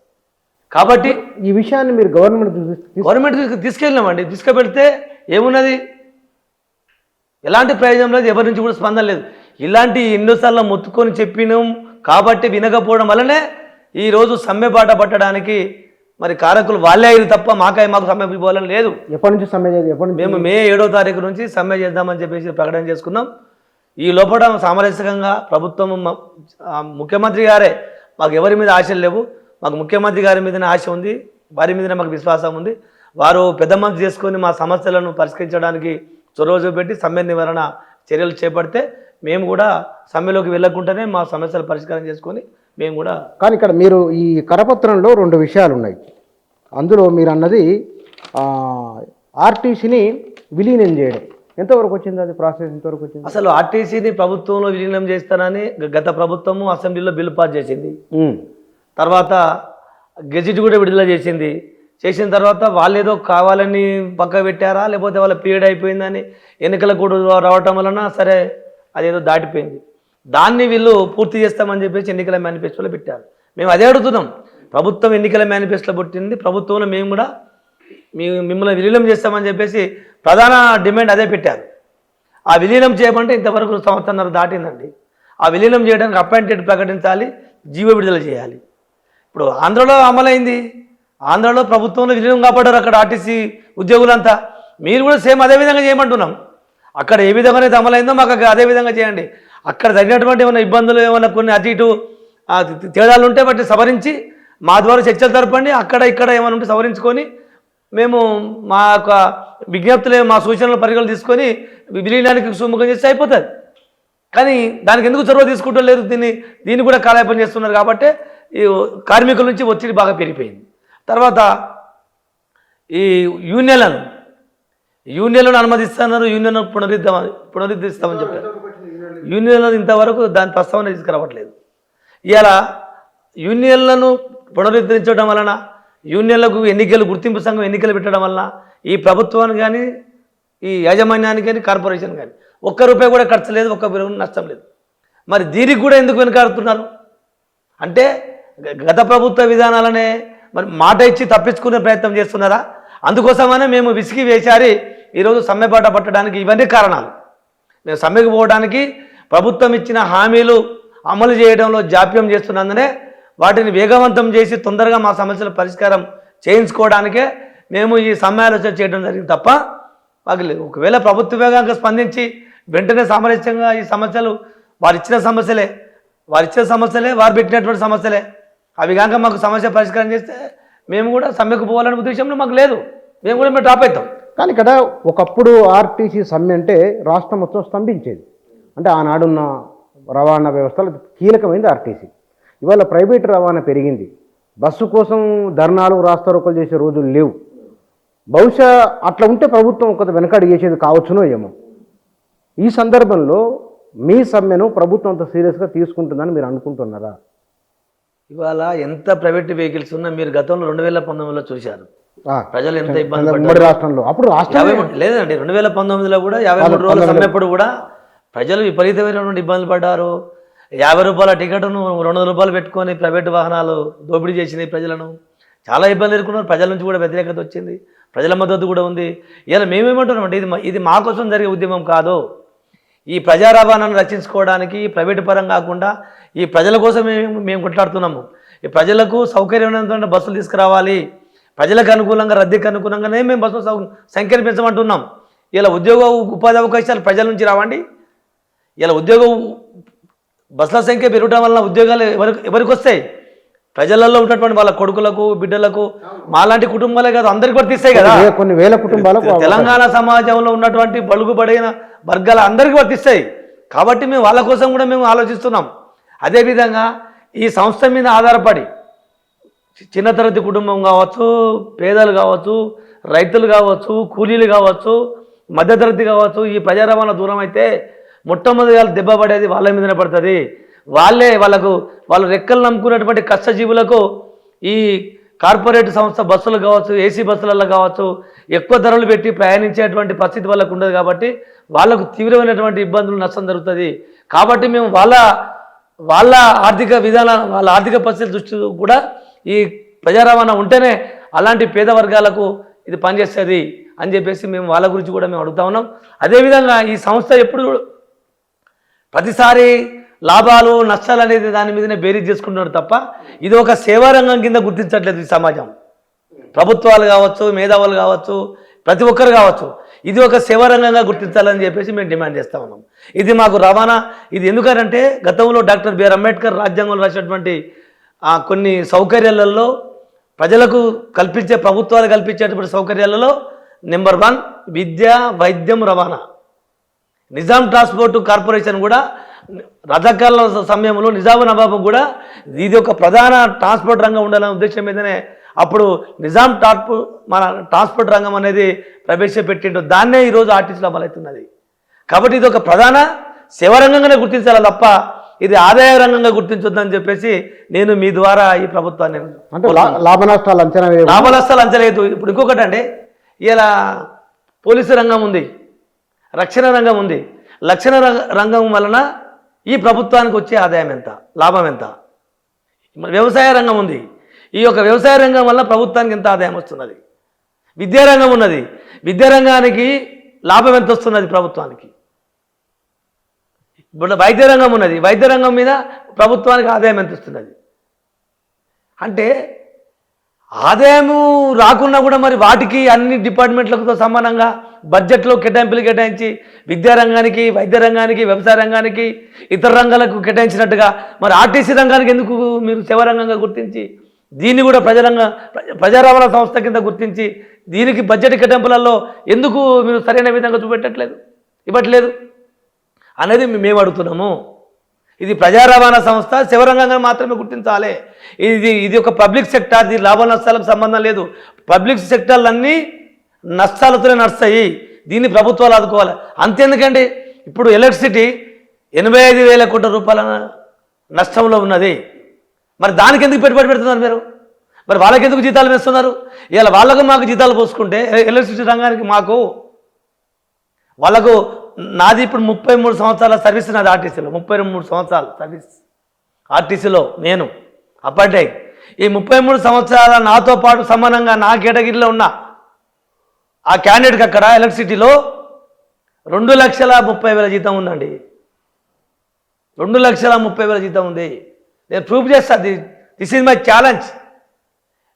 కాబట్టి ఈ విషయాన్ని మీరు గవర్నమెంట్ తీసుకెళ్ళినామండి. తీసుకుపెడితే ఏమున్నది? ఎలాంటి ప్రయోజనం లేదు, ఎవరి నుంచి కూడా స్పందన లేదు. ఇలాంటి ఎన్నోసార్లు మొత్తుకొని చెప్పినాం కాబట్టి వినకపోవడం వల్లనే ఈరోజు సమ్మె బాట పట్టడానికి మరి కారకులు వాళ్ళే అయ్యారు తప్ప మాకు సమ్మె ఇవ్వాలని లేదు. ఎప్పటి నుంచి సమ్మె చేయాలి? మేము మే 7వ తారీఖు నుంచి సమ్మె చేద్దామని చెప్పేసి ప్రకటన చేసుకున్నాం. ఈ లోపల సామరస్యంగా ప్రభుత్వం, ముఖ్యమంత్రి గారే, మాకు ఎవరి మీద ఆశలు లేవు, మాకు ముఖ్యమంత్రి గారి మీదనే ఆశ ఉంది, వారి మీదనే మాకు విశ్వాసం ఉంది. వారు పెద్ద మనసు చేసుకొని మా సమస్యలను పరిష్కరించడానికి చొరవ చూపెట్టి సమ్మె నివారణ చర్యలు చేపడితే మేము కూడా సమ్మెలోకి వెళ్ళకుండానే మా సమస్యలు పరిష్కారం చేసుకొని మేము కూడా. కానీ ఇక్కడ మీరు ఈ కరపత్రంలో 2 విషయాలు ఉన్నాయి. అందులో మీరు అన్నది ఆర్టీసీని విలీనం చేయడం. ఎంతవరకు వచ్చింది అది ప్రాసెస్? ఎంతవరకు వచ్చింది? అసలు ఆర్టీసీని ప్రభుత్వంలో విలీనం చేస్తానని గత ప్రభుత్వము అసెంబ్లీలో బిల్లు పాస్ చేసింది. తర్వాత గెజిట్ కూడా విడుదల చేసింది. చేసిన తర్వాత వాళ్ళు ఏదో కావాలని పక్క పెట్టారా, లేకపోతే వాళ్ళ పీరియడ్ అయిపోయిందని ఎన్నికల కూడా రావటం వలన సరే అదేదో దాటిపోయింది. దాన్ని వీళ్ళు పూర్తి చేస్తామని చెప్పేసి ఎన్నికల మేనిఫెస్టోలో పెట్టారు. మేము అదే అడుగుతున్నాం. ప్రభుత్వం ఎన్నికల మేనిఫెస్టోలో పెట్టింది, ప్రభుత్వంలో మేము కూడా మిమ్మల్ని విలీనం చేస్తామని చెప్పేసి ప్రధాన డిమాండ్ అదే పెట్టారు. ఆ విలీనం చేయమంటే ఇంతవరకు 1.5 సంవత్సరం దాటిందండి. ఆ విలీనం చేయడానికి అపాయింటెడ్ ప్రకటించాలి, జీవో విడుదల చేయాలి. ఇప్పుడు ఆంధ్రలో అమలైంది, ఆంధ్రలో ప్రభుత్వంలో విలీనం కాపాడారు అక్కడ ఆర్టీసీ ఉద్యోగులంతా. మీరు కూడా సేమ్ అదే విధంగా చేయమంటున్నాం. అక్కడ ఏ విధంగా అయితే అమలైందో మాకు అదే విధంగా చేయండి. అక్కడ తగినటువంటి ఏమైనా ఇబ్బందులు, ఏమైనా కొన్ని అటు ఇటు తేడాలు ఉంటే వాటిని సవరించి మా ద్వారా చర్చలు జరపండి. అక్కడ ఇక్కడ ఏమైనా ఉంటే సవరించుకొని మేము మా యొక్క విజ్ఞప్తులు, మా సూచనలు పరిగణలు తీసుకొని విలీనానికి సుముఖం చేస్తే అయిపోతుంది. కానీ దానికి ఎందుకు చొరవ తీసుకుంటూ లేరు? దీన్ని కూడా కాలయాపన చేస్తున్నారు. కాబట్టి ఈ కార్మికుల నుంచి ఒత్తిడి బాగా పెరిగిపోయింది. తర్వాత ఈ యూనియన్లను అనుమతిస్తున్నారు, యూనియన్ పునరుద్ధరిస్తామని చెప్పారు. యూనియన్లను ఇంతవరకు దాని ప్రస్తావన తీసుకురావట్లేదు. ఇవాళ యూనియన్లను పునరుద్ధరించడం వలన, యూనియన్లకు గుర్తింపు సంఘం ఎన్నికలు పెట్టడం వలన ఈ ప్రభుత్వానికి కానీ, ఈ యాజమాన్యానికి కానీ, కార్పొరేషన్ కానీ ₹1 కూడా ఖర్చు లేదు, ₹1 నష్టం లేదు. మరి దీనికి కూడా ఎందుకు వెనకాడుతున్నారు? అంటే గత ప్రభుత్వ విధానాలనే మరి మాట ఇచ్చి తప్పించుకునే ప్రయత్నం చేస్తున్నారా? అందుకోసమనే మేము విసిగి వేశారి ఈరోజు సమ్మె బాట పట్టడానికి ఇవన్నీ కారణాలు. మేము సమ్మెకు పోవడానికి ప్రభుత్వం ఇచ్చిన హామీలు అమలు చేయడంలో జాప్యం చేస్తున్నందునే వాటిని వేగవంతం చేసి తొందరగా మా సమస్యల పరిష్కారం చేయించుకోవడానికే మేము ఈ సమ్మె ఆలోచన చేయడం జరిగింది తప్ప మాకు ఒకవేళ ప్రభుత్వ వేగంగా స్పందించి వెంటనే సామరస్యంగా ఈ సమస్యలు వారు ఇచ్చిన సమస్యలే, వారు పెట్టినటువంటి సమస్యలే, అవి కాక మాకు సమస్య పరిష్కారం చేస్తే మేము కూడా సమ్మెకు పోవాలనే ఉద్దేశంలో మాకు లేదు. మేము డ్రాప్ అవుతాం. కానీ ఇక్కడ ఒకప్పుడు ఆర్టీసీ సమ్మె అంటే రాష్ట్రం మొత్తం స్తంభించేది. అంటే ఆనాడున్న రవాణా వ్యవస్థలో కీలకమైంది ఆర్టీసీ. ఇవాళ ప్రైవేట్ రవాణా పెరిగింది. బస్సు కోసం ధర్నాలు, రాస్తారోకలు చేసే రోజులు లేవు. బహుశా అట్లా ఉంటే ప్రభుత్వం కొంత వెనకడి చేసేది కావచ్చునో ఏమో. ఈ సందర్భంలో మీ సమ్మెను ప్రభుత్వం అంత సీరియస్గా తీసుకుంటుందని మీరు అనుకుంటున్నారా? ఇవాళ ఎంత ప్రైవేట్ వెహికల్స్ ఉన్నా మీరు గతంలో 2019లో చూశారు ప్రజలు ఎంత ఇబ్బంది పడ్డారు రాష్ట్రంలో. అప్పుడు రాష్ట్రం లేదండి, 2019లో కూడా 53 రోజుల సమ్మెప్పుడు కూడా ప్రజలు విపరీతమైనటువంటి ఇబ్బందులు పడ్డారు. 50 రూపాయల టికెట్ను 200 రూపాయలు పెట్టుకొని ప్రైవేటు వాహనాలు దోపిడీ చేసినాయి ప్రజలను. చాలా ఇబ్బందులు ఎదుర్కొన్నారు. ప్రజల నుంచి కూడా వ్యతిరేకత వచ్చింది, ప్రజల మద్దతు కూడా ఉంది. ఇలా మేమేమంటున్నామంటే ఇది మా కోసం జరిగే ఉద్యమం కాదు. ఈ ప్రజా రవాణాను రక్షించుకోవడానికి ప్రైవేటు పరం కాకుండా ఈ ప్రజల కోసం మేము కొట్లాడుతున్నాము. ఈ ప్రజలకు సౌకర్యవంతమైన బస్సులు తీసుకురావాలి, ప్రజలకు అనుకూలంగా రద్దీకి అనుకూలంగానే మేము బస్సుల సంఖ్యను పెంచమంటున్నాం. ఇలా ఉద్యోగ ఉపాధి అవకాశాలు ప్రజల నుంచి రావండి. ఇలా బస్సుల సంఖ్య పెరగడం వలన ఉద్యోగాలు ఎవరికి వస్తాయి? ప్రజలలో ఉన్నటువంటి వాళ్ళ కొడుకులకు, బిడ్డలకు, మాలాంటి కుటుంబాలే కాదు అందరికీ వర్తిస్తాయి కదా. కొన్ని వేల కుటుంబాలకు తెలంగాణ సమాజంలో ఉన్నటువంటి బడుగుబడిన వర్గాల అందరికీ వర్తిస్తాయి. కాబట్టి మేము వాళ్ళ కోసం కూడా మేము ఆలోచిస్తున్నాం. అదేవిధంగా ఈ సంస్థ మీద ఆధారపడి చిన్న తరగతి కుటుంబం కావచ్చు, పేదలు కావచ్చు, రైతులు కావచ్చు, కూలీలు కావచ్చు, మధ్యతరగతి కావచ్చు, ఈ ప్రజా రవాణా దూరం అయితే మొట్టమొదటిగా దెబ్బ పడేది వాళ్ళ మీదనే పడుతుంది. వాళ్ళు రెక్కలు నమ్ముకున్నటువంటి కష్టజీవులకు ఈ కార్పొరేట్ సంస్థ బస్సులు కావచ్చు, ఏసీ బస్సులలో కావచ్చు ఎక్కువ ధరలు పెట్టి ప్రయాణించేటువంటి పరిస్థితి వాళ్ళకు ఉండదు. కాబట్టి వాళ్ళకు తీవ్రమైనటువంటి ఇబ్బందులు, నష్టం జరుగుతుంది. కాబట్టి మేము వాళ్ళ ఆర్థిక విధానం, వాళ్ళ ఆర్థిక పరిస్థితి దృష్టి కూడా ఈ ప్రజా రవాణా ఉంటేనే అలాంటి పేద వర్గాలకు ఇది పనిచేస్తుంది అని చెప్పేసి మేము వాళ్ళ గురించి కూడా మేము అడుగుతా ఉన్నాం. అదేవిధంగా ఈ సంస్థ ఎప్పుడు ప్రతిసారి లాభాలు నష్టాలు అనేది దాని మీదనే బేరీజ్ చేసుకుంటున్నారు తప్ప ఇది ఒక సేవా రంగం కింద గుర్తించట్లేదు ఈ సమాజం. ప్రభుత్వాలు కావచ్చు, మేధావులు కావచ్చు, ప్రతి ఒక్కరు కావచ్చు, ఇది ఒక సేవా రంగంగా గుర్తించాలని చెప్పేసి మేము డిమాండ్ చేస్తూ ఉన్నాం. ఇది మాకు రవాణా ఇది ఎందుకనంటే గతంలో డాక్టర్ బిఆర్ అంబేద్కర్ రాజ్యాంగంలో రాసినటువంటి కొన్ని సౌకర్యాలలో ప్రజలకు ప్రభుత్వాలు కల్పించేటువంటి సౌకర్యాలలో నెంబర్ 1 విద్య, వైద్యం, రవాణా. నిజాం ట్రాన్స్పోర్ట్ కార్పొరేషన్ కూడా రజాకాల సమయంలో నిజాం నవాబు కూడా ఇది ఒక ప్రధాన ట్రాన్స్పోర్ట్ రంగం ఉండాలనే ఉద్దేశం మీదనే అప్పుడు నిజాం ట్రాన్స్పోర్ట్ రంగం అనేది ప్రవేశపెట్టిండు. దాన్నే ఈరోజు ఆర్టీసీలో అమలవుతున్నది. కాబట్టి ఇది ఒక ప్రధాన సేవా రంగంగానే గుర్తించాలి తప్ప ఇది ఆదాయ రంగంగా గుర్తించొద్దని చెప్పేసి నేను మీ ద్వారా ఈ ప్రభుత్వాన్ని లాభ నష్టాలు అంచనా లేదు. ఇప్పుడు ఇంకొకటి అంటే ఇలా పోలీసు రంగం ఉంది, రక్షణ రంగం ఉంది. రక్షణ రంగం వలన ఈ ప్రభుత్వానికి వచ్చే ఆదాయం ఎంత, లాభం ఎంత? వ్యవసాయ రంగం ఉంది, ఈ యొక్క వ్యవసాయ రంగం వల్ల ప్రభుత్వానికి ఎంత ఆదాయం వస్తున్నది? విద్యారంగం ఉన్నది, విద్యారంగానికి లాభం ఎంత వస్తున్నది ప్రభుత్వానికి? ఇప్పుడు వైద్య రంగం ఉన్నది, వైద్య రంగం మీద ప్రభుత్వానికి ఆదాయం ఎంత వస్తున్నది? అంటే ఆదాయము రాకున్నా కూడా మరి వాటికి అన్ని డిపార్ట్మెంట్లతో సమానంగా బడ్జెట్లో కేటాయింపులు కేటాయించి విద్యారంగానికి, వైద్య రంగానికి, వ్యవసాయ రంగానికి, ఇతర రంగాలకు కేటాయించినట్టుగా మరి ఆర్టీసీ రంగానికి ఎందుకు మీరు సేవారంగంగా గుర్తించి దీన్ని కూడా ప్రజా రవాణా సంస్థ కింద గుర్తించి దీనికి బడ్జెట్ కేటాయింపులలో ఎందుకు మీరు సరైన విధంగా ఇవ్వట్లేదు అనేది మేము అడుగుతున్నాము. ఇది ప్రజా రవాణా సంస్థ శివరంగంగా మాత్రమే గుర్తించాలి. ఇది ఒక పబ్లిక్ సెక్టార్, దీని లాభ నష్టాలకు సంబంధం లేదు. పబ్లిక్ సెక్టార్లన్నీ నష్టాలతోనే నడుస్తాయి, దీన్ని ప్రభుత్వాలు ఆదుకోవాలి. అంతేందుకండి ఇప్పుడు ఎలక్ట్రిసిటీ 85,000 కోట్ల రూపాయల నష్టంలో ఉన్నది. మరి దానికి ఎందుకు పెట్టుబడి పెడుతున్నారు మీరు? మరి వాళ్ళకి ఎందుకు జీతాలు వేస్తున్నారు? ఇలా వాళ్ళకు మాకు జీతాలు పోసుకుంటే ఎలక్ట్రిసిటీ రంగానికి వాళ్ళకు నాది ఇప్పుడు 33 సంవత్సరాల సర్వీస్ నాది ఆర్టీసీలో. 33 సంవత్సరాల సర్వీస్ ఆర్టీసీలో నేను అప్పటికే. ఈ 33 సంవత్సరాల నాతో పాటు సమానంగా నా కేటగిరీలో ఉన్న ఆ క్యాండిడేట్కి అక్కడ ఎలక్ట్రిసిటీలో 2,30,000 జీతం ఉందండి. 2,30,000 జీతం ఉంది. నేను ప్రూఫ్ చేస్తాను. This is my challenge.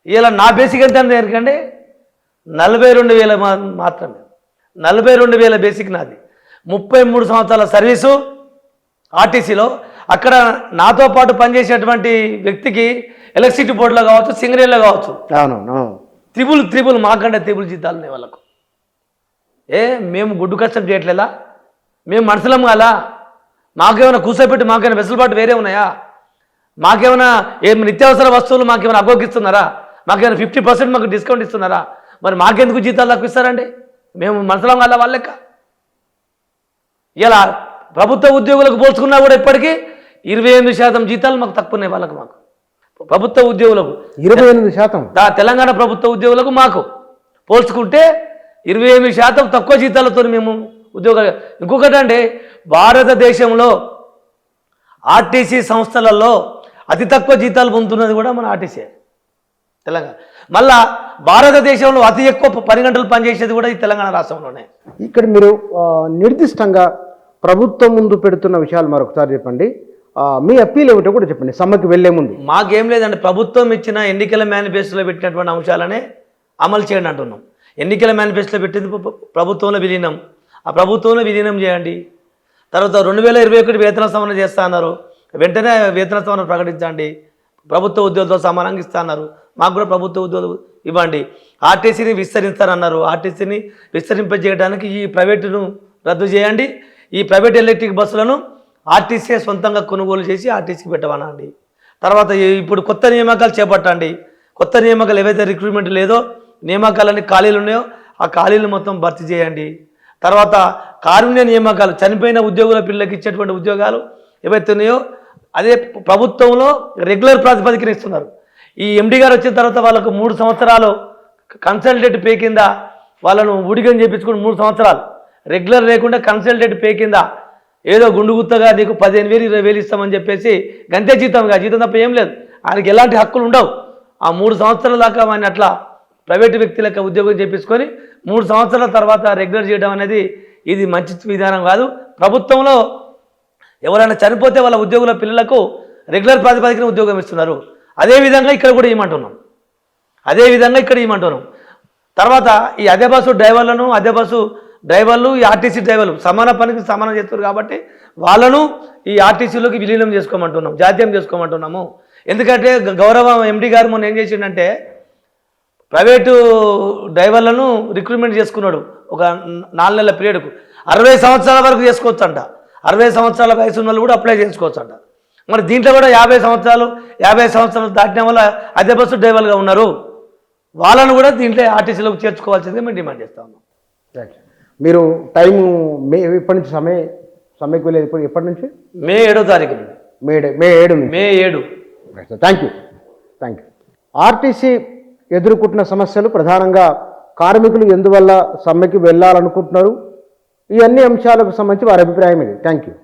ఇలా నా బేసిక్ ఎంత ఎందుకంటే 42,000 మాత్రమే. 42,000 బేసిక్ నాది. 33 సంవత్సరాల సర్వీసు ఆర్టీసీలో. అక్కడ నాతో పాటు పనిచేసేటువంటి వ్యక్తికి ఎలక్ట్రిసిటీ బోర్డులో కావచ్చు, సింగరేణిలో కావచ్చు, త్రిబుల్ మాకంటే త్రిబుల్ జీతాలు ఉన్నాయి వాళ్ళకు. మేము గుడ్డు కష్టం చేయట్లేదా? మేము మనుషులం కాలా? మాకేమైనా కూర్చోబెట్టి మాకేమైనా వెసులుబాటు వేరే ఉన్నాయా? మాకేమైనా నిత్యావసర వస్తువులు మాకేమైనా అగ్గోగిస్తున్నారా? మాకేమైనా 50% మాకు డిస్కౌంట్ ఇస్తున్నారా? మరి మాకెందుకు జీతాలు తక్కువ ఇస్తారండి? మేము మనుషులం కాలా వాళ్ళెక్క? ఇలా ప్రభుత్వ ఉద్యోగులకు పోల్చుకున్నా కూడా ఇప్పటికీ 28% జీతాలు మాకు తక్కువ ఉన్నాయి మాకు ప్రభుత్వ ఉద్యోగులకు. 28% తెలంగాణ ప్రభుత్వ ఉద్యోగులకు మాకు పోల్చుకుంటే 28% తక్కువ జీతాలతో మేము ఉద్యోగాలు. ఇంకొకటి అంటే భారతదేశంలో ఆర్టీసీ సంస్థలలో అతి తక్కువ జీతాలు పొందుతున్నది కూడా మన ఆర్టీసీ తెలంగాణ. మళ్ళా భారతదేశంలో అతి ఎక్కువ 10 గంటలు పనిచేసేది కూడా ఈ తెలంగాణ రాష్ట్రంలోనే. ఇక్కడ మీరు నిర్దిష్టంగా ప్రభుత్వం ముందు పెడుతున్న విషయాలు మరొకసారి చెప్పండి. మీ అప్పీల్ ఏమిటో కూడా చెప్పండి సమ్మెకి వెళ్లే ముందు. మాకేం లేదండి, ప్రభుత్వం ఇచ్చిన ఎన్నికల మేనిఫెస్టోలో పెట్టినటువంటి అంశాలనే అమలు చేయండి అంటున్నాం. ఎన్నికల మేనిఫెస్టోలో పెట్టింది ప్రభుత్వంలో విలీనం, ఆ ప్రభుత్వంలో విలీనం చేయండి. తర్వాత 2021 వేతన సవరణ చేస్తా అన్నారు, వెంటనే వేతన సవరణ ప్రకటించండి. ప్రభుత్వ ఉద్యోగులతో సమానంగా ఇస్తా అన్నారు, మాకు కూడా ప్రభుత్వ ఉద్యోగులు ఇవ్వండి. ఆర్టీసీని విస్తరిస్తారన్నారు, ఆర్టీసీని విస్తరింపజేయడానికి ఈ ప్రైవేటును రద్దు చేయండి. ఈ ప్రైవేట్ ఎలక్ట్రిక్ బస్సులను ఆర్టీసీ సొంతంగా కొనుగోలు చేసి ఆర్టీసీకి పెట్టమనండి. తర్వాత ఇప్పుడు కొత్త నియామకాలు చేపట్టండి. కొత్త నియామకాలు ఏవైతే రిక్రూట్మెంట్ లేదో నియామకాలన్నీ ఖాళీలు ఉన్నాయో ఆ ఖాళీలు మొత్తం భర్తీ చేయండి. తర్వాత కారుణ్య నియామకాలు, చనిపోయిన ఉద్యోగుల పిల్లలకి ఇచ్చేటువంటి ఉద్యోగాలు ఏవైతే ఉన్నాయో అదే ప్రభుత్వంలో రెగ్యులర్ ప్రాతిపదికన ఇస్తున్నారు. ఈ ఎండి గారు వచ్చిన తర్వాత వాళ్ళకు 3 సంవత్సరాలు కన్సల్టేట్ పే కింద వాళ్ళను ఊడిగం చేయించుకుని 3 సంవత్సరాలు రెగ్యులర్ లేకుండా కన్సల్టేట్ పే కింద ఏదో గుండుగుత్తగా నీకు 15,000 20,000 ఇస్తామని చెప్పేసి గంతే జీతం తప్ప ఏం లేదు. ఆయనకి ఎలాంటి హక్కులు ఉండవు. ఆ 3 సంవత్సరాల దాకా ఆయన అట్లా ప్రైవేటు వ్యక్తి లెక్క ఉద్యోగం చేయించుకొని 3 సంవత్సరాల తర్వాత రెగ్యులర్ చేయడం అనేది ఇది మంచి విధానం కాదు. ప్రభుత్వంలో ఎవరైనా చనిపోతే వాళ్ళ ఉద్యోగుల పిల్లలకు రెగ్యులర్ ప్రాతిపదికన ఉద్యోగం ఇస్తున్నారు. అదేవిధంగా ఇక్కడ కూడా ఇవ్వమంటున్నాం. తర్వాత ఈ అదే బస్సు డ్రైవర్లు ఈ ఆర్టీసీ డ్రైవర్లు సమాన పనికి సమానం చేస్తారు కాబట్టి వాళ్ళను ఈ ఆర్టీసీలోకి విలీనం చేసుకోమంటున్నాం, జాతీయం చేసుకోమంటున్నాము. ఎందుకంటే గౌరవ ఎండి గారు మొన్న ఏం చేసిండంటే ప్రైవేటు డ్రైవర్లను రిక్రూట్మెంట్ చేసుకున్నాడు ఒక 4 నెలల పీరియడ్కు. 60 సంవత్సరాల వరకు చేసుకోవచ్చు అంట. 60 సంవత్సరాల వయసు ఉన్న వాళ్ళు కూడా అప్లై చేసుకోవచ్చు అంట. మరి దీంట్లో కూడా 50 సంవత్సరాలు దాటిన వల్ల అదే బస్సు డ్రైవర్లుగా ఉన్నారు, వాళ్ళను కూడా దీంట్లో ఆర్టీసీలోకి చేర్చుకోవాల్సిందిగా మేము డిమాండ్ చేస్తా ఉన్నాం. మీరు టైము ఎప్పటి నుంచి సమ్మెకి వెళ్ళేది ఎప్పటి నుంచి? మే 7వ తారీఖు నుండి. మే 7. Thank you. ఆర్టీసీ ఎదుర్కొంటున్న సమస్యలు ప్రధానంగా కార్మికులు ఎందువల్ల సమ్మెకి వెళ్ళాలనుకుంటున్నారు, ఈ అన్ని అంశాలకు సంబంధించి వారి అభిప్రాయం ఇది. Thank you.